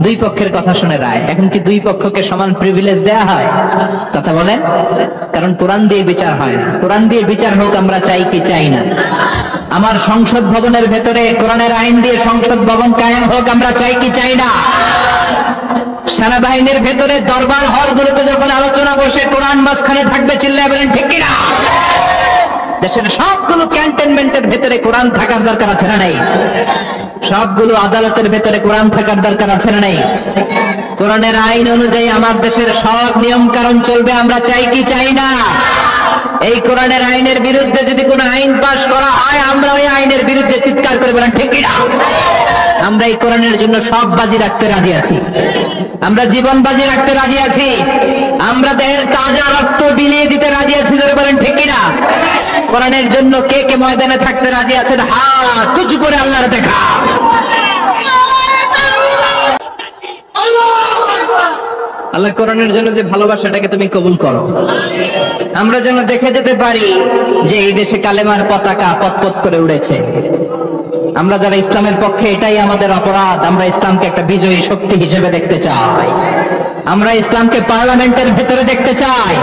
দুই পক্ষের কথা শুনে রায়। এখন কি দুই পক্ষকে সমান প্রিভিলেজ দেয়া হয়? কথা বলেন। কারণ কোরআন দিয়ে বিচার হয় না। কোরআন দিয়ে বিচার হোক আমরা চাই কি চাই না? আমার সংসদ ভবনের ভেতরে কোরআনের আইন দিয়ে সংসদ ভবন কায়েম হোক আমরা চাই কি চাই না? সেনাবাহিনীর ভেতরে দরবার হলগুলোতে যখন আলোচনা বসে কোরআন মাঝখানে থাকবে, চিল্লায় বলেন ঠিক কিনা? দেশের সবগুলো ক্যান্টনমেন্টের ভেতরে কোরআন থাকার দরকার আছে না নাই? সবগুলো আদালতের ভেতরে কোরআন থাকার দরকার আছে না নাই? কোরআনের আইন অনুযায়ী আমার দেশের সব নিয়ম কারণ চলবে আমরা চাই কি চাই না? এই কোরআনের আইনের বিরুদ্ধে যদি কোনো আইন পাশ করা হয় আমরা ওই আইনের বিরুদ্ধে চিৎকার করে বলেন ঠিক কিনা? আমরা এই কোরআনের জন্য সব বাজি রাখতে রাজি আছি, আমরা জীবন বাজি রাখতে রাজি আছি, আমরা দেহের তাজা রক্ত বিলিয়ে দিতে রাজি আছি। যারা বলেন ঠিক কিনা? কোরআনের জন্য কে কে ময়দানে থাকতে রাজি আছেন? হাত উঁচু করে আল্লাহর দেখা। আল্লাহ কোরআনের জন্য যে ভালোবাসাটাকে তুমি কবুল করো। আমরা যেন দেখে যেতে পারি যে এই দেশে কালেমার পতাকা পতপত করে উড়েছে। আমরা যারা ইসলামের পক্ষে, এটাই আমাদের অপরাধ। আমরা ইসলামকে একটা বিজয়ী শক্তি হিসেবে দেখতে চাই, আমরা ইসলামকে পার্লামেন্টের ভেতরে দেখতে চাই,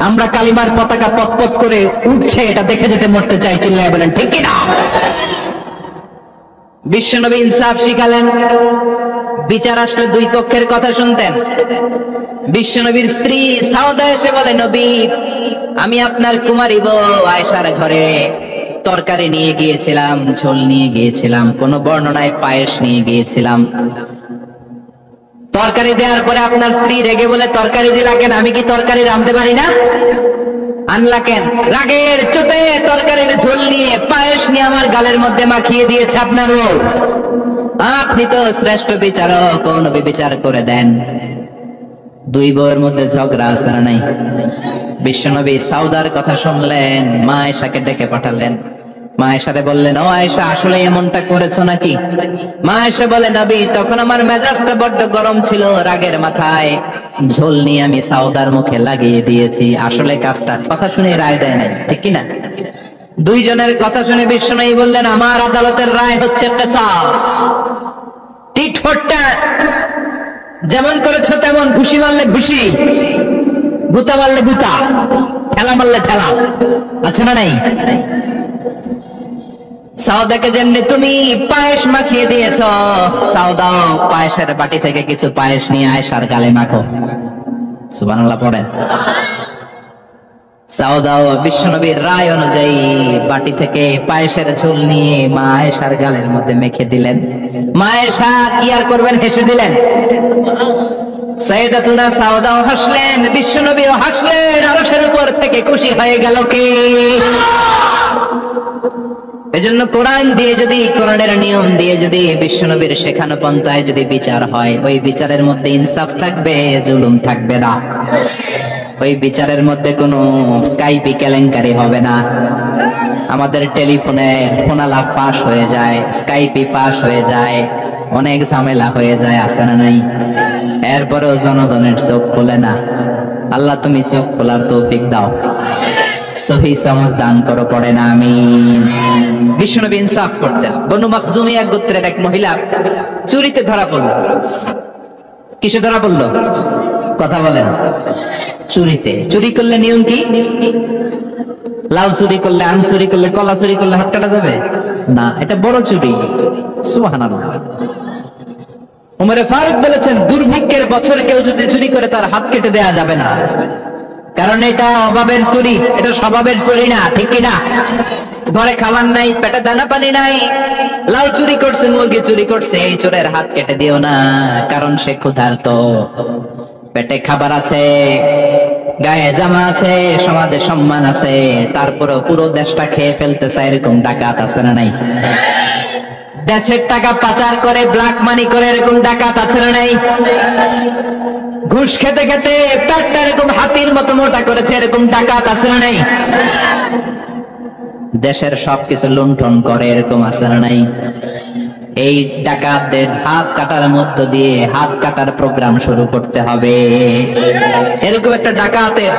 আমরা কালিমার পতাকা পতপত করে উঠছে এটা দেখে যেতে মরতে চাই। চিল্লায় বলেন ঠিক কিনা? বিশ্বনবী ইনসাফ শিখালেন। বিচার আসলে দুই পক্ষের কথা শুনতেন। বিশ্বনবীর স্ত্রী সাউদা এসে বলে, নবী আমি আপনার কুমারী বউ আয়েশার ঘরে তরকারি নিয়ে গিয়েছিলাম, ঝোল নিয়ে গিয়েছিলাম, কোন বর্ণনায় পায়েস নিয়ে গিয়েছিলাম। তরকারি দেওয়ার পরে আপনার স্ত্রী রেগে বলে, তরকারি দিলা কেন? আমি কি তরকারি রাঁধতে পারি না? আনলা কেন? রাগের চোটে তরকারির ঝোল নিয়ে পায়েস নিয়ে আমার গালের মধ্যে মাখিয়ে দিয়েছে আপনার বউ। আপনি তো শ্রেষ্ঠ বিচারক, নবী বিচার করে দেন। দুই বউয়ের মধ্যে ঝগড়া আছে না নাই? বিশ্বনবী সাউদার কথা শুনলেন, মা আয়েশাকে ডেকে পাঠালেন। মা আয়েশারে বললেন, ও আয়েশা, আসলে এমনটা করেছো নাকি? মা আয়েশা বলে, নবী, তখন আমার মেজাজটা বড্ড গরম ছিল, রাগের মাথায় ঝোল নিয়ে আমি সাউদার মুখে লাগিয়ে দিয়েছি। আসলে কাজটা কথা শুনে রায় দেয় নাই, ঠিক কিনা? দুইজনের কথা শুনে বিশ্বনবী বললেন, আমার আদালতের রায় হচ্ছে কিসাস, টিট ফর ট্যাট। যেমন করেছো তেমন, ঘুষি মারলে ঘুষি, গুতা মারলে গুতা, ঠেলা মারলে ঠেলা, আচ্ছা না নাই? সাউদাকে যেমনি তুমি পায়েস মাখিয়ে দিয়েছ, সাউদাও পায়েসের বাটি থেকে কিছু পায়েস নিয়ে আয়েশার গালে মাখো। সুবহানাল্লাহ পড়েন। সাউদাও বিশ্বনবীর রায় অনুযায়ী বাটি থেকে পায়েসের ঝোল নিয়ে মা আয়েশার গালের মধ্যে মেখে দিলেন। মা আয়েশা কি আর করবেন, হেসে দিলেন। সাইয়েদাতুনা সাউদাও হাসলেন, বিশ্বনবীও হাসলেন। আরশের উপর থেকে খুশি হয়ে গেল কে? এজন্য কোরআন দিয়ে যদি, কোরআনের নিয়ম দিয়ে যদি, বিশ্বনবীর শেখানো পন্থায় যদি বিচার হয়, ওই বিচারের মধ্যে ইনসাফ থাকবে, জুলুম থাকবে না। ওই বিচারের মধ্যে কোনো স্কাইপি কেলেঙ্কারি হবে না। আমাদের টেলিফোনের ফোনালা ফাঁস হয়ে যায়, স্কাইপি ফাঁস হয়ে যায়, অনেক ঝামেলা হয়ে যায়, আছে না নাই? এরপরেও জনগণের চোখ খোলে না। আল্লাহ তুমি চোখ খোলার তৌফিক দাও, সহি সমাজ দান করো, পড়ে না আমিন। বিশ্বনবী ইনসাফ করতেন। বনু মাখজুমিয়া গোত্রের এক মহিলা চুরিতে ধরা পড়ল। কিসে ধরা পড়ল? কথা বলেন। চুরিতে। চুরি করলে নিয়ম কি? লাউ চুরি করলে, আম চুরি করলে, কলা চুরি করলে হাত কাটা যাবে না, এটা বড় চুরি। সুবহানাল্লাহ। ওমরে ফারুক বলেছেন, দুর্ভিক্ষের বছর কেউ যদি চুরি করে তার হাত কেটে দেয়া যাবে না, কারণ এটা অভাবের চুরি, এটা স্বভাবের চুরি না, ঠিক কিনা? ঘরে খাবার নাই, পেটে দানা পানি নাই, লাউ চুরি করছে, মুরগি চুরি করছে, এই চোরের হাত কেটে দিও না, কারণ সে ক্ষুধার্ত। পেটে খাবার আছে, গায়ে জামা আছে, সমাজে সম্মান আছে, তারপরেও পুরো দেশটা খেয়ে ফেলতে চায়, এরকম ডাকাত আছে না নাই? দেশের টাকা পাচার করে, ব্ল্যাক মানি করে, এরকম ডাকাত আছে না নাই? ঘুষ খেতে খেতে পেটটা এরকম হাতির মতো মোটা করেছে, এরকম ডাকাত আছে না নাই? দেশের সবকিছু লুণ্ঠন করে, এরকম আছে না নাই? এই ডাকাতদের হাত কাটার মধ্য দিয়ে হাত কাটার প্রোগ্রাম শুরু করতে হবে। এরকম একটা ডাকাতের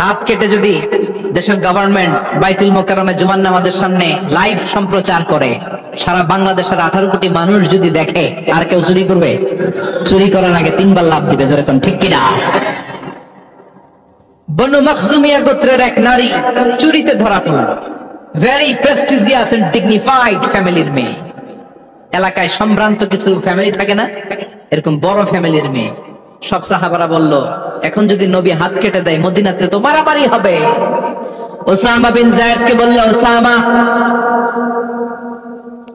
হাত কেটে যদি দেশের গভর্নমেন্ট বাইতুল মোকাররমে জুমার নামাজের সামনে লাইভ সম্প্রচার করে, সারা বাংলাদেশের 18 কোটি মানুষ যদি দেখে, আর কেউ চুরি করবে? চুরি করার আগে 3 বার লাভ দিবে, যেরকম, ঠিক কিনা? বনু মাখজুমিয়া গোত্রের এক নারী চুরিতে ধরা পড়ল। ভেরি প্রেস্টিজিয়াস এন্ড ডিগনিফাইড ফ্যামিলির মেয়ে। এলাকায় সম্ভ্রান্ত কিছু ফ্যামিলি থাকে না, এরকম বড় ফ্যামিলির মেয়ে। সব সাহাবারা বলল, এখন যদি নবী হাত কেটে দেয় মদিনাতে তো মারামারি হবে। ওসামা বিন যায়েদকে বলল, ওসামা,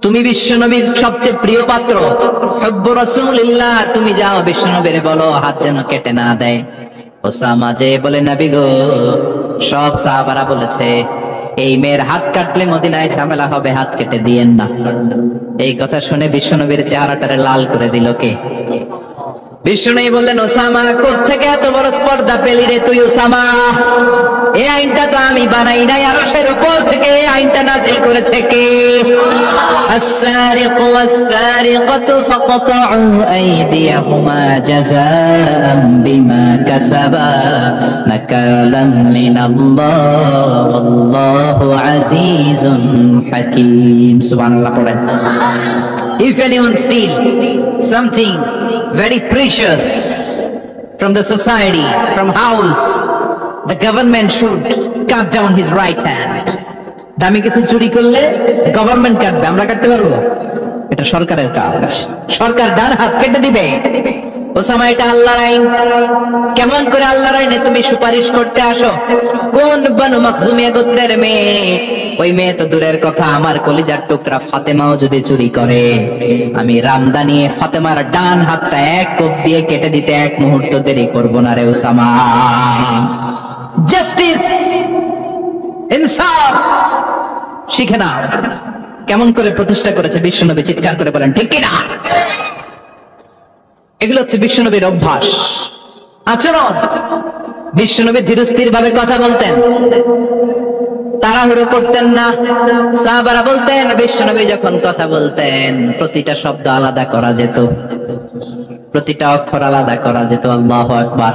তুমি বিশ্বনবীর সবচেয়ে প্রিয় পাত্র, হুব্বু রাসূলিল্লাহ, তুমি যাও বিশ্বনবীরে বলো হাত যেন কেটে না দেয়। ওসামা যে বলে, নবী গো, সব সাহাবারা বলেছে এই মেয়ের হাত কাটলে মদিনায় ঝামেলা হবে, হাত কেটে দিয়েন না। এই কথা শুনে বিশ্বনবীর চেহারাটারে লাল করে দিল কে? বিশ্বনবী বললেন, ওসামা, কোত্থেকে এত বড় স্পর্ধা পেলি রে তুই ওসামা? এই আইনটা তো আমি বানাই নাই, আরশের উপর থেকে এই আইনটা নাযিল করেছে কে? আস-সারিকু ওয়াস-সারিকাতু ফাকতাউ আইদিয়াহুমা জাযাআন বিমা কাসাবা নাকালাম মিনাল্লাহ ওয়াল্লাহু আজিজুন হাকীম। সুবহানাল্লাহ পড়েন। If anyone steal something very precious from the society, from house, the government should cut down his right hand. দামি কিছু চুরি করলে গভর্নমেন্ট কাটবে, আমরা কাটতে পারবো? এটা সরকারের কাজ, সরকার ডান হাত কেটে দিবে। ওসামা, এটা আল্লাহর আইন। কেমন করে আল্লাহর আইনে তুমি সুপারিশ করতে আসো? কোন বনু মাখজুমিয়া গোত্রের মেয়ে? ওই মেয়ে তো দূরের কথা, আমার কলিজার টুকরা ফাতেমাও যদি চুরি করে, আমি রামদা নিয়ে ফাতেমার ডান হাতটা এক কোপ দিয়ে কেটে দিতে এক মুহূর্ত দেরি করব না রে ওসামা। জাস্টিস, ইনসাফ শিখে নাও। কেমন করে প্রতিষ্ঠা করেছে বিশ্বনবী, চিৎকার করে বলেন ঠিক কিনা? এগুলো হচ্ছে বিশ্বনবীর অভ্যাস, আচরণ। বিশ্বনবী ধীরস্থির ভাবে কথা বলতেন, তাড়াহুড়ো করতেন না। সাহাবারা বলতেন বিশ্বনবী যখন কথা বলতেন প্রতিটা শব্দ আলাদা করা যেত, প্রতিটা অক্ষর আলাদা করা যেত। আল্লাহু আকবার।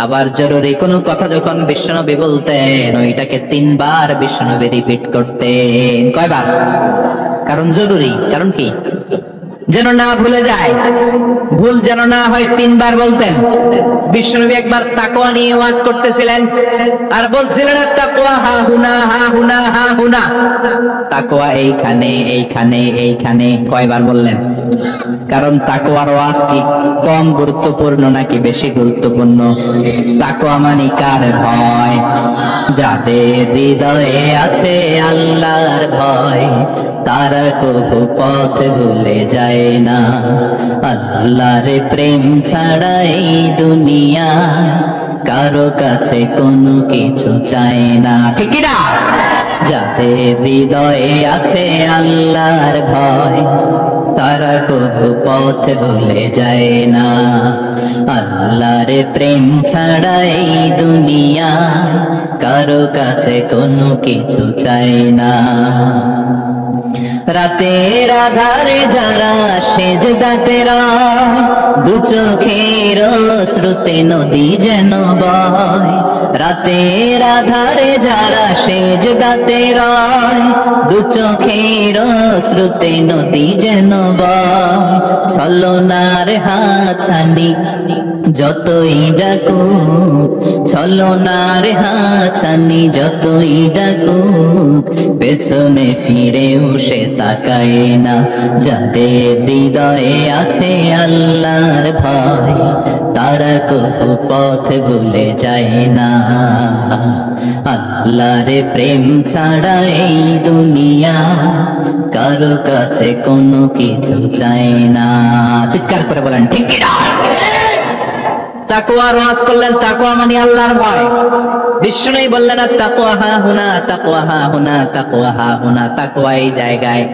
আবার জরুরি কোনো কথা যখন বিশ্বনবী বলতেন ওইটাকে 3 বার বিশ্বনবী রিপিট করতেন। কয়বার? কারণ জরুরি। কারণ কি? যেন না ভুলে যায়, ভুল যেন না হয় 3 বার বলতেন। বিশ্বনবী একবার তাকওয়া নিয়ে ওয়াজ করতেছিলেন আর বলছিলেন তাকওয়া হা হুনা হা হুনা হা হুনা, তাকওয়া এইখানে এইখানে এইখানে। কয়বার বললেন? কারণ তাকওয়ার ওয়াজ কি কম গুরুত্বপূর্ণ নাকি বেশি গুরুত্বপূর্ণ? তাকওয়া মানে কার ভয়? যাদের হৃদয়ে আছে আল্লাহর ভয় তারা কবু পথ ভুলে যায় না। আল্লাহর প্রেম ছাড়া এই দুনিয়া কারো কাছে কোনো কিছু চায় না, ঠিক না? যাদের হৃদয়ে আছে আল্লাহর ভয় তারা কবু পথ ভুলে যায় না। আল্লাহর প্রেম ছাড়া এই দুনিয়া কারো কাছে কোনো কিছু চায় না। রাতের আধারে যারা সেজদাতে রয় দু চোখের শ্রুতে নদী যেন বয়। রাতের আধারে যারা সেজদাতে রয় দু চোখের শ্রুতে নদী যেন বয়। ছলনার হাতছানি যতই ডাকুক, ছলনার হাতছানি যতই ডাকুক পেছনে ফিরেও সে তাকায় না। যাদের হৃদয়ে আছে আল্লাহর ভয় তারা কবু পথ ভুলে যায় না। আল্লাহর প্রেম ছাড়া এই দুনিয়া কারো কাছে কোনো কিছু চায় না। চিৎকার করে বলেন ঠিক কিনা? তাকওয়ার ওয়াজ করলেন, তাকওয়া মানে আল্লাহর ভয়। বিষ্ণুই বললেন তাকওয়া হা হুনা, তাকওয়া হা হুনা, তাকওয়া হা হুনা। তাকওয়া এই জায়গায়,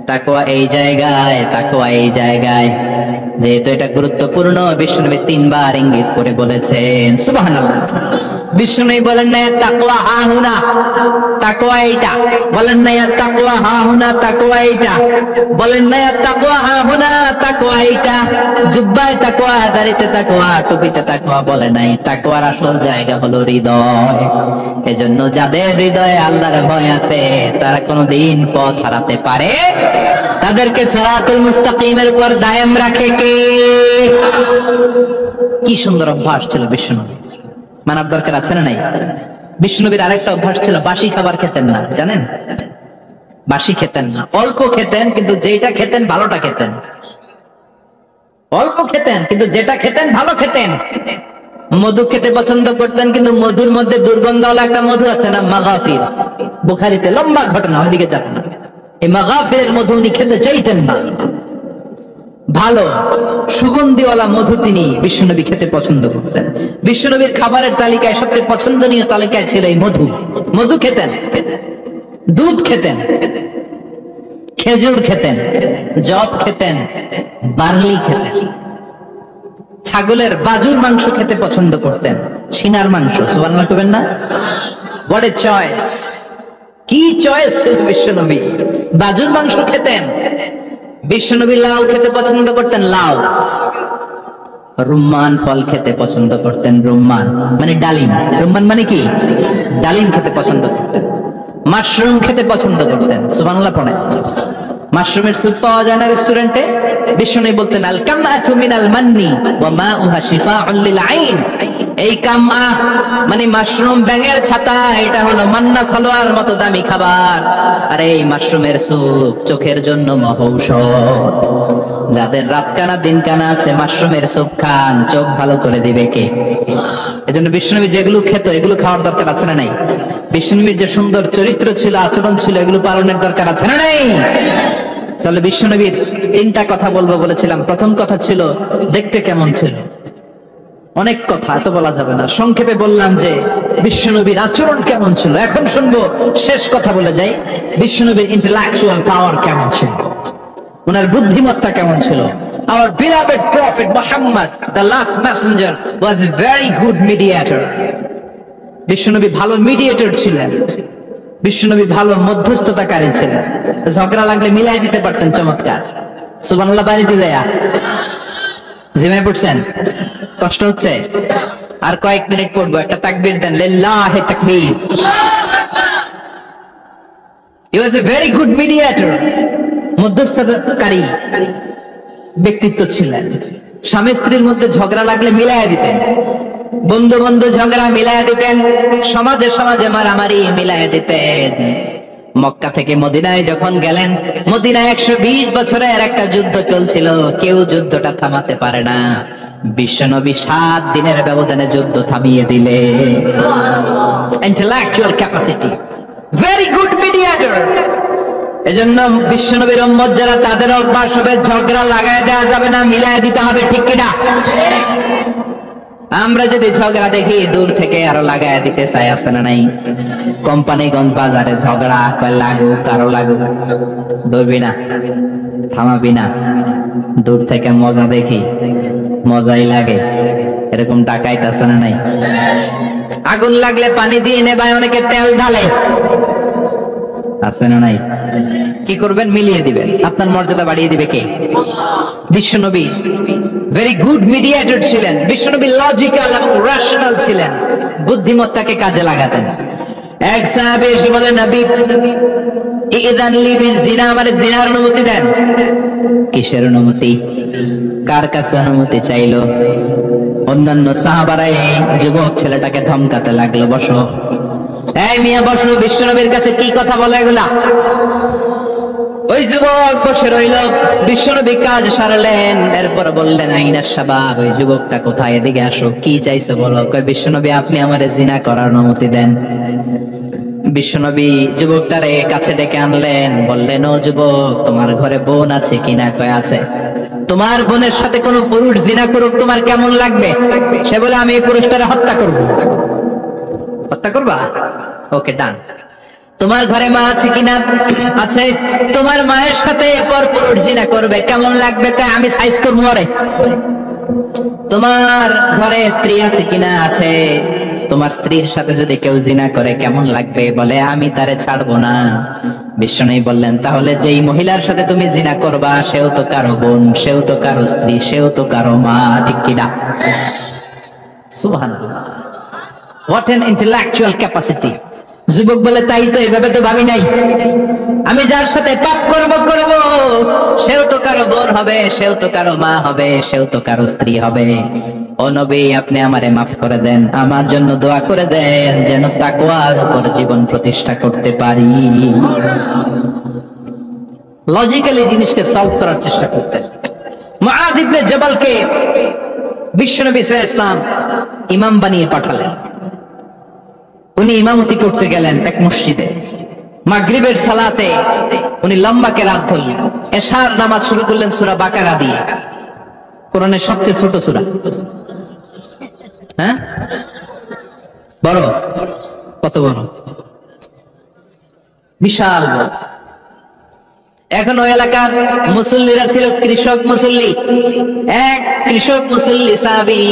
তাকওয়া এই জায়গায়, তাকওয়া এই জায়গায়। যেহেতু এটা গুরুত্বপূর্ণ বিষ্ণুনবী 3 বার ইঙ্গিত করে বলেছেন। সুবহানাল্লাহ। বিষ্ণুই বলেন না তাকওয়া হা হুনা, তাকওয়া এইটা। বলেন না তাকওয়া হা হুনা, তাকওয়া এইটা। বলেন না তাকওয়া হা হুনা, তাকওয়া এইটা। জুব্বায় তাকওয়া, দাড়িতে তাকওয়া, টুপিতে তাকওয়া বলে নাই। তাকওয়ার আসল জায়গা হলো হৃদয়। এজন্য যাদের হৃদয়ে আল্লাহর ভয় আছে তারা কোনোদিন পথ হারাতে পারে, তাদেরকে সিরাতুল মুস্তাকিমের উপর দায়েম রাখে কে? কি সুন্দর অভ্যাস ছিল বিশ্বনবী, মানার দরকার আছে না নাই? বিশ্বনবীর আরেকটা অভ্যাস ছিল, বাসি খাবার খেতেন না, জানেন? বাসি খেতেন না, অল্প খেতেন কিন্তু যেটা খেতেন ভালোটা খেতেন। অল্প খেতেন কিন্তু যেটা খেতেন ভালো খেতেন। মধু খেতে পছন্দ করতেন কিন্তু মধুর মধ্যে দুর্গন্ধওয়ালা একটা মধু আছে না, মাগাফির। বুখারীতে লম্বা ঘটনা, ওইদিকে যাবেন না। এই মাগাফিরের মধু উনি খেতে চাইতেন না। ভালো সুগন্ধিওয়ালা মধু তিনি বিশ্বনবী খেতে পছন্দ করতেন। বিশ্বনবীর খাবারের তালিকায় সবচেয়ে পছন্দনীয় তালিকায় ছিল এই মধু। মধু খেতেন, দুধ খেতেন, খেজুর খেতেন, জব খেতেন, বার্লি খেতেন, ছাগলের বাজুর মাংস খেতে পছন্দ করতেন, সিনার মাংস। সুবহানাল্লাহ কইবেন না? What a choice! কি চয়েস ছিল বিশ্বনবী! বাজুর মাংস খেতেন। বিশ্বনবী লাউ খেতে পছন্দ করতেন, লাউ। রুম্মান ফল খেতে পছন্দ করতেন, রুম্মান মানে ডালিম। রুম্মান মানে কি? ডালিম খেতে পছন্দ করতেন। মাশরুম খেতে পছন্দ করতেন। সুবহানাল্লাহ পড়েন। মাশরুমের স্যুপ পাওয়া যায় না রেস্টুরেন্টে? বিশ্বনবী বলতেন আল কামআতু মিনাল মান্নি ওয়া মাউহা শিফাউন লিল আইন। এই কামআ মানে মাশরুম, ব্যাঙের ছাতা, এটা হলো মান্না সালোয়ার মতো দামি খাবার। আর এই মাশরুমের স্যুপ চোখের জন্য মহৌষধ। যাদের রাত কানা দিন কানা আছে মাশরুমের স্যুপ খান, চোখ ভালো করে দিবে কে? এজন্য বিশ্বনবী যেগুলো খেত এগুলো খাওয়ার দরকার আছে না নাই? বিশ্বনবীর যে সুন্দর চরিত্র ছিল, আচরণ ছিল, এগুলো পালনের দরকার আছে না নাই? তাহলে বিশ্বনবীর 3টা কথা বলবো বলেছিলাম। প্রথম কথা ছিল দেখতে কেমন ছিল, অনেক কথা এত বলা যাবে না, সংক্ষেপে বললাম যে বিশ্বনবীর আচরণ কেমন ছিল। এখন শুনবো, শেষ কথা বলে যাই, বিশ্বনবীর ইন্টেলেকচুয়াল পাওয়ার কেমন ছিল, ওনার বুদ্ধিমত্তা কেমন ছিল। Our beloved Prophet Muhammad, the last messenger, was a very good mediator. বিশ্বনবী ভালো মিডিয়েটর ছিলেন, বিশ্বনবী ভালো মধ্যস্থতাকারী ছিলেন। ঝগড়া লাগলে মিলাই দিতে পারতেন চমৎকার। সুবহানাল্লাহ বাড়িতে যায় জিমায় পড়ছেন, কষ্ট হচ্ছে, আর কয়েক মিনিট পড়বো, একটা তাকবীর দেন, লিল্লাহি তাকবীর। He was a very good mediator, মধ্যস্থতাকারী ব্যক্তিত্ব ছিলেন। স্বামী স্ত্রীর মধ্যে ঝগড়া লাগলে মিলাইয়া দিতেন, বন্ধু বন্ধু ঝগড়া মিলাইয়া দিতেন, সমাজে সমাজে মারামারি মিলাইয়া দিতেন। মক্কা থেকে মদিনায় যখন গেলেন, মদিনায় 120 বছরের একটা যুদ্ধ চলছিল, কেউ যুদ্ধটা থামাতে পারে না। বিশ্বনবী 7 দিনের ব্যবধানে যুদ্ধ থামিয়ে দিলে। Intellectual capacity, very good mediator. এজন্য বিশ্বনবীর উম্মত যারা, তাদের অভ্যাস হবে ঝগড়া লাগায় দেওয়া যাবে না, মিলায় দিতে হবে, ঠিক কিনা? আমরা যদি ঝগড়া দেখি দূর থেকে আরো লাগায় দিতে চাই, আছে না নাই? কোম্পানিগঞ্জ বাজারে ঝগড়া, কয় লাগুক আরো লাগুক, ধরবি না, থামাবি না, দূর থেকে মজা দেখি, মজাই লাগে, এরকম ডাকাইত আছে না নাই? আগুন লাগলে পানি দিয়ে নেবায়, অনেকে তেল ঢালে, আছে না নাই? কি করবেন? মিলিয়ে দিবেন। আপনার মর্যাদা বাড়িয়ে দিবে কে? বিশ্বনবী ভেরি গুড মিডিয়েটর ছিলেন। বিশ্বনবী লজিক্যাল এবং রেশনাল ছিলেন, বুদ্ধিমত্তাকে কাজে লাগাতেন। এক সাহাবী এসে বলেন, নবী ইযান লি বিজিনা, আমারে জিনার অনুমতি দেন। কিসের অনুমতি? কার কাছে অনুমতি চাইলো? অন্যান্য সাহাবারা এই যুবক ছেলেটাকে ধমকাতে লাগলো, বসো, এই মিয়া বসো, বিশ্বনবীর কাছে কি কথা বলে এগুলা? ওই যুবক বসে রইল। বিশ্বনবী কাজ সারলেন, এরপর বললেন, আইনা শাবাব, ওই যুবকটা কোথায়, এদিকে আসো, কি চাইছো বলো। কয়, বিশ্বনবী আপনি আমারে জিনা করার অনুমতি দেন। বিশ্বনবী যুবকটারে কাছে ডেকে আনলেন, বললেন, ও যুবক, তোমার ঘরে বোন আছে কিনা? কয় আছে। তোমার বোনের সাথে কোন পুরুষ জিনা করুক, তোমার কেমন লাগবে? সে বলে, আমি এই পুরুষটারে হত্যা করব। হত্যা করবা? ওকে, ডান। তোমার ঘরে মা আছে কিনা? আছে। তোমার মায়ের সাথে পর পুরুষ জিনা করবে, কেমন লাগবে? আমি সাইজ করবো। আরে, তোমার ঘরে স্ত্রী আছে কিনা? আছে। তোমার স্ত্রীর সাথে যদি কেউ জিনা করে কেমন লাগবে? বলে, আমি তারে ছাড়বো না। বিশ্বনবী বললেন, তাহলে যেই মহিলার সাথে তুমি জিনা করবা, সেও তো কারো বোন, সেও তো কারো স্ত্রী, সেও তো কারো মা, ঠিক কিনা? সুবহানাল্লাহ, হোয়াট এন ইন্টেলেকচুয়াল ক্যাপাসিটি। যুবক বলে, তাই তো, এভাবে তো ভাবি নাই। আমি যার সাথে পাপ করব সেও তো কারো বোন হবে, সেও তো কারো মা হবে, সেও তো কারো স্ত্রী হবে। ও নবী, আপনি আমারে মাফ করে দেন, আমার জন্য দোয়া করে দেন, যেন তাকওয়ার উপর জীবন প্রতিষ্ঠা করতে পারি। লজিক্যালি জিনিসকে সলভ করার চেষ্টা করতেন। মুআয ইবনে জাবালকে বিশ্বনবী সাল্লাল্লাহু আলাইহি ওয়াসাল্লাম ইমাম বানিয়ে পাঠালেন। উনি ইমামতি করতে গেলেন এক মসজিদে। মাগরিবের সালাতে উনি লম্বা কেরাত ধরলেন। এশার নামাজ শুরু করলেন সূরা বাকারা দিয়ে, কোরআনের সবচেয়ে ছোট সূরা। হ্যাঁ, বড়? কত বড়? বিশাল বড়। এখন ওই এলাকার মুসল্লিরা ছিল কৃষক মুসল্লি। এক কৃষক মুসল্লি সাহাবী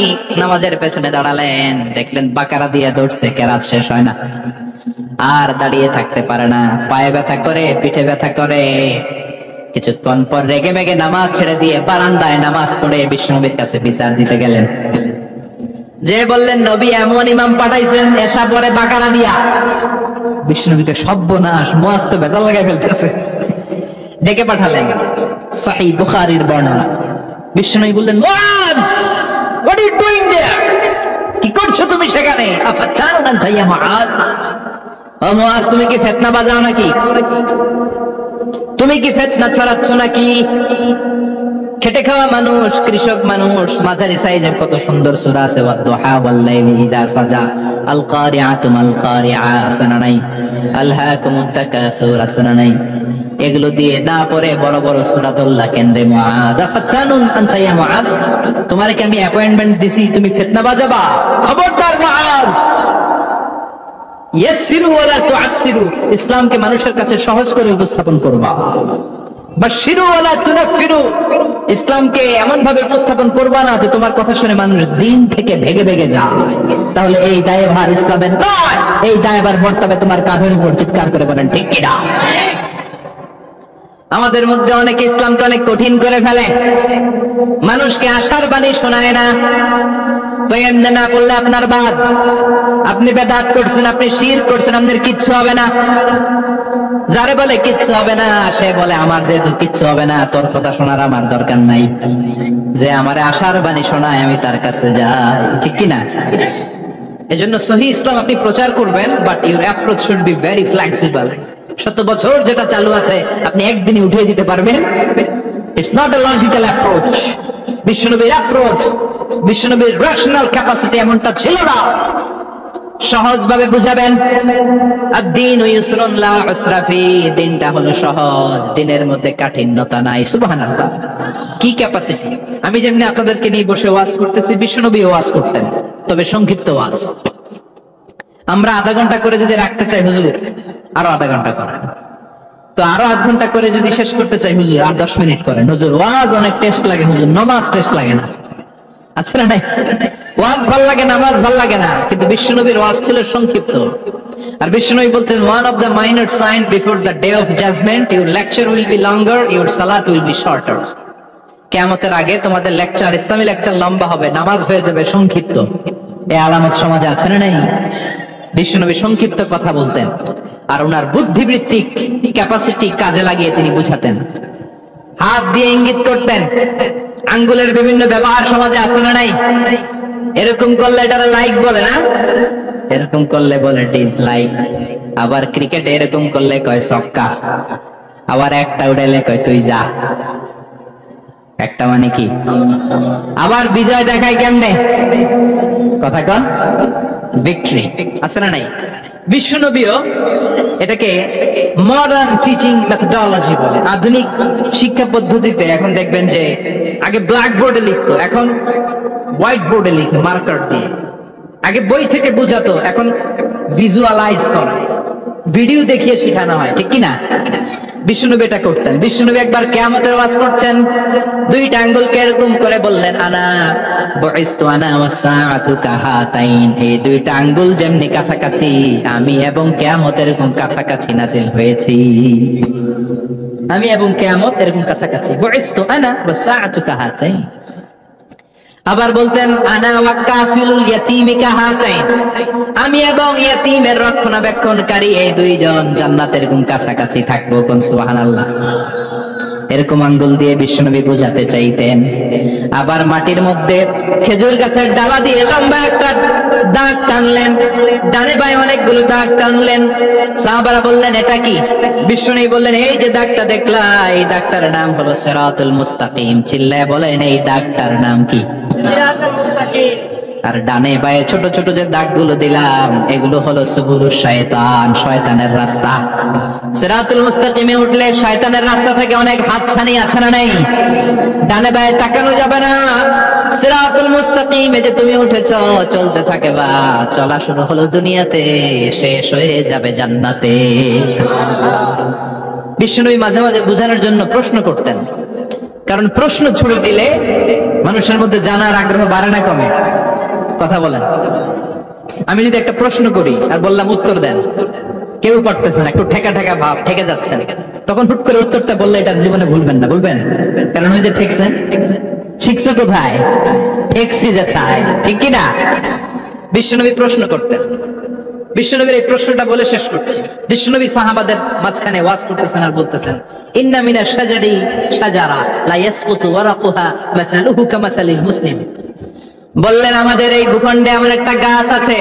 নামাজের পেছনে দাঁড়ালেন, দেখলেন বাকারা দিয়ে ধরছে, কেরাত শেষ হয় না, আর দাঁড়িয়ে থাকতে পারে না, পায়ে ব্যথা করে, পিঠে ব্যথা করে। কিছুক্ষণ পর রেগে মেগে নামাজ ছেড়ে দিয়ে বারান্দায় নামাজ পড়ে বিশ্বনবীর কাছে বিচার দিতে গেলেন। যে বললেন, নবী এমন ইমাম পাঠাইছেন এসা পরে বাকারা দিয়া। বিশ্বনবীকে সর্বনাশ, মুআয তো ভেজাল লাগাই ফেলতেছে। ডেকে পাঠালেন, সহিহ বুখারীর বর্ণনা। বিশ্বনবী বললেন, মুআয, what are you doing there? কি করছো তুমি সেখানে? আফাতানুন আনতা ইয়া মুআয, ও মুআয, তুমি কি ফিতনা বাজাও নাকি? তুমি কি ফিতনা ছড়াচ্ছ নাকি? খেটে খাওয়া মানুষ, কৃষক মানুষ, মাঝারি সাইজের কত সুন্দর সূরা আছে, ওয়াদ-দুহা ওয়াল-লাইলি ইযা সাজা, আল-কারিআতু মাল-কারিআ, আসনা নাই, আলহাকুমুত তাকাসুর, আসনা নাই, এগুলো দিয়ে না পরে বড় বড় সূরাতুল্লাহ কেন্দ্রে মুআজ আফতানুন আনতা ইয়া মুআজ, তোমারে কি আমি অ্যাপয়েন্টমেন্ট দিছি তুমি ফিতনা বাজাবা? খবরদার মুআজ, ইয়াসসিরু ওয়ালা তুআসসিরু, ইসলামকে মানুষের কাছে সহজ করে উপস্থাপন করবা। বাশশিরু ওয়ালা তুনাফিরু, ইসলামকে এমন ভাবে উপস্থাপন করবা না যে তোমার কথা শুনে মানুষ দিন থেকে ভেগে ভেগে যায়। তাহলে এই দায়ভার ইসলামের নয়, এই দায়ভার বর্তাবে তোমার কাঁধের উপর। চিৎকার করে বলেন ঠিক কিনা? আমাদের মধ্যে অনেকে ইসলামকে অনেক কঠিন করে ফেলে, মানুষকে আশার বাণী শোনায় না। তো এমনি না করলে আপনার বাদ, আপনি বেদাত করছেন, আপনি শিরক করছেন, আপনার কিচ্ছু হবে না। যারে বলে কিচ্ছু হবে না, সে বলে আমার যেহেতু কিচ্ছু হবে না, তোর কথা শোনার আমার দরকার নাই। যে আমারে আশার বাণী শোনায় আমি তার কাছে যাই, ঠিক কিনা? এজন্য সহিহ ইসলাম আপনি প্রচার করবেন, but your approach should be very flexible. 100 বছর যেটা চালু আছে আপনি একদিনই উঠিয়ে দিতে পারবেন? It's not a logical approach. বিশ্বনবীর অ্যাপ্রোচ, বিশ্বনবীর রেশনাল ক্যাপাসিটি এমনটা ছিল না। সহজ ভাবে বুঝাবেন, আদ-দীন ইউসরুন লা উসরা ফি, দিনটা হলো সহজ, দিনের মধ্যে কাঠিন্যতা নাই। সুবহানাল্লাহ, কি ক্যাপাসিটি! আমি যেমনি আপনাদেরকে নিয়ে বসে ওয়াজ করতেছি, বিশ্বনবী ওয়াজ করতেন, তবে সংক্ষিপ্ত ওয়াজ। আমরা আধা ঘন্টা করে যদি রাখতে চাই, হুজুর আরো আধা ঘন্টা করেন। তো আরো আধ ঘন্টা করে যদি শেষ করতে চাই, হুজুর আর 10 মিনিট করেন। হুজুর ওয়াজ অনেক টেস্ট লাগে, হুজুর নামাজ টেস্ট লাগে না। আচ্ছা না, নাই? ওয়াজ ভাল লাগে, নামাজ ভাল লাগে না, কিন্তু বিশ্বনবীর ওয়াজ ছিল সংক্ষিপ্ত। আর বিশ্বনবী বলতেন, one of the minor sign before the day of judgment, your lecture will be longer, your সালাত উইল বি শর্টার। কিয়ামতের আগে তোমাদের লেকচার, ইসলামী লেকচার লম্বা হবে, নামাজ হয়ে যাবে সংক্ষিপ্ত। এই আলামত সমাজে আছে না নাই? বিশ্বনবী সংক্ষিপ্ত কথা বলতেন, আর ওনার বুদ্ধিবৃত্তিক ক্যাপাসিটি কাজে লাগিয়ে তিনি বুঝাতেন। হাত দিয়ে ইঙ্গিত করতেন, আঙ্গুলের বিভিন্ন ব্যবহার সমাজে আছে না নাই? এরকম করলে এটারে লাইক বলে না, এরকম করলে বলে ডিসলাইক। আবার ক্রিকেটে এরকম করলে কয় ছক্কা, আবার একটা উড়াইলে কয় তুই যা। একটা মানে কি? আবার বিজয় দেখায় কেমনে? কথা কন, ভিক্টরি। আছে না নাই? বিশ্বনবীও এটাকে মডার্ন টিচিং মেথডোলজি বলে। আধুনিক শিক্ষা পদ্ধতিতে এখন দেখবেন যে আগে ব্ল্যাক বোর্ডে লিখতো, এখন হোয়াইট বোর্ডে লিখে মার্কার দিয়ে। আগে বই থেকে বুঝাতো, এখন ভিজুয়ালাইজ করে, ভিডিও দেখিয়ে শেখানো হয়, ঠিক কিনা? বিশ্বনবী এটা করতেন। বিশ্বনবী একবার কিয়ামতের ওয়াজ করছেন, দুইটা আঙ্গুলকে এরকম করে বললেন, আনা বুইসতু আনা ওয়াসসাআতু কাহাতাইন, এই দুইটা আঙ্গুল যেমনি কাছাকাছি, আমি এবং কিয়ামত এরকম কাছাকাছি নাজিল হয়েছি। আমি এবং কিয়ামত এরকম কাছাকাছি। বুইসতু আনা ওয়াসসাআতু কাহাতাইন। আবার বলতেন, আনা ওয়া কাফিলুল ইয়াতীমি কাহাতাইন, আমি এবং ইয়াতীমের রক্ষণাবেক্ষণকারী এই দুইজন জান্নাতের এরকম কাছাকাছি থাকবো। কোন সুবহানাল্লাহ। এরকম আঙ্গুল দিয়ে বিশ্বনবী বোঝাতে চাইতেন। আবার মাটির মধ্যে খেজুর গাছের ডালা দিয়ে লম্বা একটা দাগ টানলেন, ডানে বায়ে অনেকগুলো দাগ টানলেন। সাহাবারা বললেন, এটা কি? বিশ্বনবী বললেন, এই যে দাগটা দেখলা, এই দাগটার নাম হলো সিরাতুল মুস্তাকিম। চিল্লায় বলেন, এই দাগটার নাম কি? সিরাতুল মুস্তাকিম। আর ডানে বায়ে ছোট ছোট যে দাগগুলো দিলাম, এগুলো হলো সুবুরুশ শয়তান, শয়তানের রাস্তা। সিরাতুল মুস্তাকিমে উঠলে শয়তানের রাস্তা থেকে অনেক হাতছানি আছে না নাই? ডানে বায়ে তাকানো যাবে না। সিরাতুল মুস্তাকিমে যে তুমি উঠেছো, চলতে থাকে বা চলা শুরু হলো দুনিয়াতে, শেষ হয়ে যাবে জান্নাতে। বিশ্বনবী মাঝে মাঝে বোঝানোর জন্য প্রশ্ন করতেন, কারণ প্রশ্ন ছুড়ে দিলে মানুষের মধ্যে জানার আগ্রহ বাড়ে না কমে? কথা বলেন। আমি যদি একটা প্রশ্ন করি আর বললাম উত্তর দেন, কেউ পারতেছে না, একটু ঠেকা ঠেকা ভাব, ঠেকে যাচ্ছেন, তখন হুট করে উত্তরটা বললে এটা জীবনে ভুলবেন না, বলবেন? কারণ ওই যে ঠেকছেন, শিখছো কোথায়? ঠেকছি যেথায়, ঠিক কিনা? বিশ্বনবী প্রশ্ন করতেন। বিশ্বনবীর এই প্রশ্নটা বলে শেষ করছি। বিশ্বনবী সাহাবাদের মাঝখানে ওয়াজ করতেছেন আর বলতেছেন, ইন্না মিনাশ শাজারি শাজারা লা ইয়াসকুতু ওয়ারাকুহা মাসালুহু কামাসালিল মুসলিম। বললেন, আমাদের এই ভূখণ্ডে এমন একটা গাছ আছে,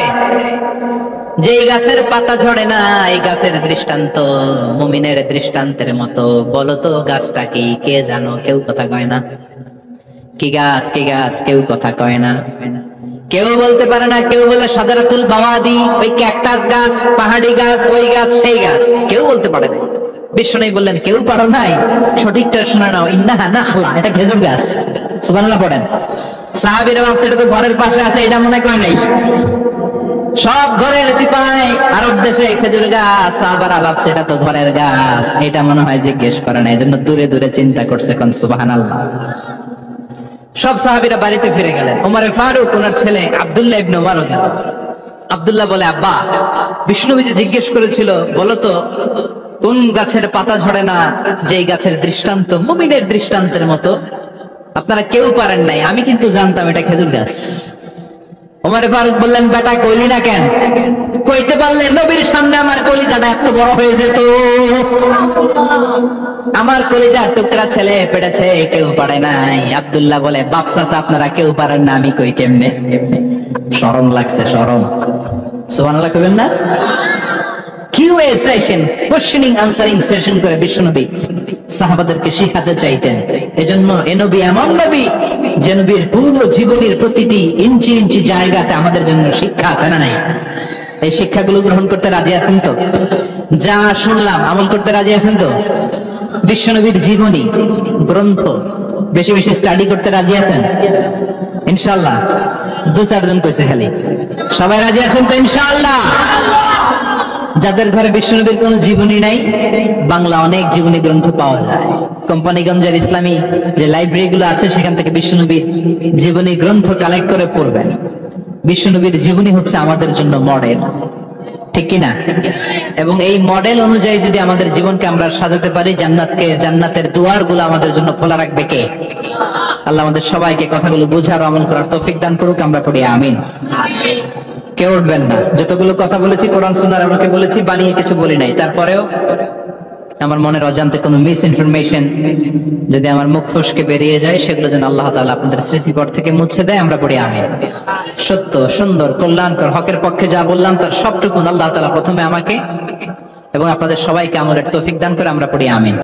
যেই গাছের পাতা ঝরে না। এই গাছের দৃষ্টান্ত মুমিনের দৃষ্টান্তের মতো। বলো তো গাছটা কি? কে জানো? কেউ কথা কয় না। কি গাছ? কি গাছ? কেউ কথা কয় না, কেউ বলতে পারে না। কেউ বলে শাজারাতুল বাওয়াদি, ওই ক্যাকটাস গাছ, পাহাড়ি গাছ, ওই গাছ, সেই গাছ, কেউ বলতে পারে না। বিষ্ণু বললেন কেউ পারো নাই, সঠিকটা শুনে নাও, ইন্নাহা নাখলা, এটা খেজুর গাছ। সুবহানাল্লাহ পড়েন। সাহাবীরা ভাবছে এটা তো ঘরের পাশে আছে, এটা মনে করে নাই। সব ঘরের চিপায় আরব দেশে খেজুর গাছ, সাহাবারা ভাবছে এটা তো ঘরের গাছ, এটা মনে হয় জিজ্ঞেস করে না, এই জন্য দূরে দূরে চিন্তা করছে। কোন সুবহানাল্লাহ। সব সাহাবীরা বাড়িতে ফিরে গেলেন। ওমর ফারুক ওনার ছেলে আব্দুল্লাহ ইবনে ওমরও গেল। আব্দুল্লাহ বলে, আব্বা, বিষ্ণু যে জিজ্ঞেস করেছিল বলতো কোন গাছের পাতা ঝরে না, যে গাছের দৃষ্টান্ত মুমিনের দৃষ্টান্তের মতো, আপনারা কেউ পারেন নাই, আমি কিন্তু জানতাম এটা খেজুর গাছ। ওমর ফারুক বললেন, বেটা কইলি না কেন? কইতে পারলে নবীর সামনে আমার কলিজাটা এত বড় হয়ে যেত। আমার কলিজার টুকরা ছেলে পেটেছে, কেউ পারে নাই। আব্দুল্লাহ বলে, বাপ চাচা আপনারা কেউ পারেন না, আমি কই কেমনে? শরম লাগছে, শরম। সুবহানাল্লাহ কইবেন না? QA session, questioning answering session করে বিশ্বনবী সাহাবাদেরকে শিখাতে চাইতেন। এজন্য এ নবী এমন নবী যে নবীর পুরো জীবনের প্রতিটি ইঞ্চি ইঞ্চি জায়গাতে আমাদের জন্য শিক্ষা আছে না নাই? এই শিক্ষাগুলো গ্রহণ করতে রাজি আছেন তো? যা শুনলাম আমল করতে রাজি আছেন তো? বিশ্বনবীর জীবনী গ্রন্থ বেশি বেশি স্টাডি করতে রাজি আছেন ইনশাআল্লাহ? 2-4 জন কইছে খালি। সবাই রাজি আছেন তো ইনশাআল্লাহ? যাদের ঘরে বিশ্বনবীর কোন জীবনী নাই, বাংলা অনেক জীবনী গ্রন্থ পাওয়া যায়। কোম্পানিগঞ্জের ইসলামী যে লাইব্রেরি গুলো আছে, সেখান থেকে বিশ্বনবীর জীবনী গ্রন্থ কালেক্ট করে পড়বেন। বিশ্বনবীর জীবনী হচ্ছে আমাদের জন্য মডেল, ঠিক কিনা? এবং এই মডেল অনুযায়ী যদি আমাদের জীবনকে আমরা সাজাতে পারি, জান্নাতের দুয়ার গুলো আমাদের জন্য খোলা রাখবে কে? আল্লাহ আমাদের সবাইকে কথাগুলো বোঝার আমল করার তৌফিক দান করুক। আমরা পড়ি আমিন। কেউ উঠবেন না। যতগুলো কথা বলেছি কোরআন সুন্নাহর আমাকে বলেছি, বানিয়ে কিছু বলি নাই। তারপরেও আমার মনের অজান্তে কোনো মিস ইনফরমেশন যদি আমার মুখ ফসকে বেরিয়ে যায়, সেগুলো যেন আল্লাহ তাআলা আপনাদের স্মৃতিপট থেকে মুছে দেয়। আমরা পড়ি আমিন। সত্য, সুন্দর, কল্যাণকর, হকের পক্ষে যা বললাম তার সবটুকুন আল্লাহ তাআলা প্রথমে আমাকে এবং আপনাদের সবাইকে আমলের তৌফিক দান করে। আমরা পড়ি আমিন।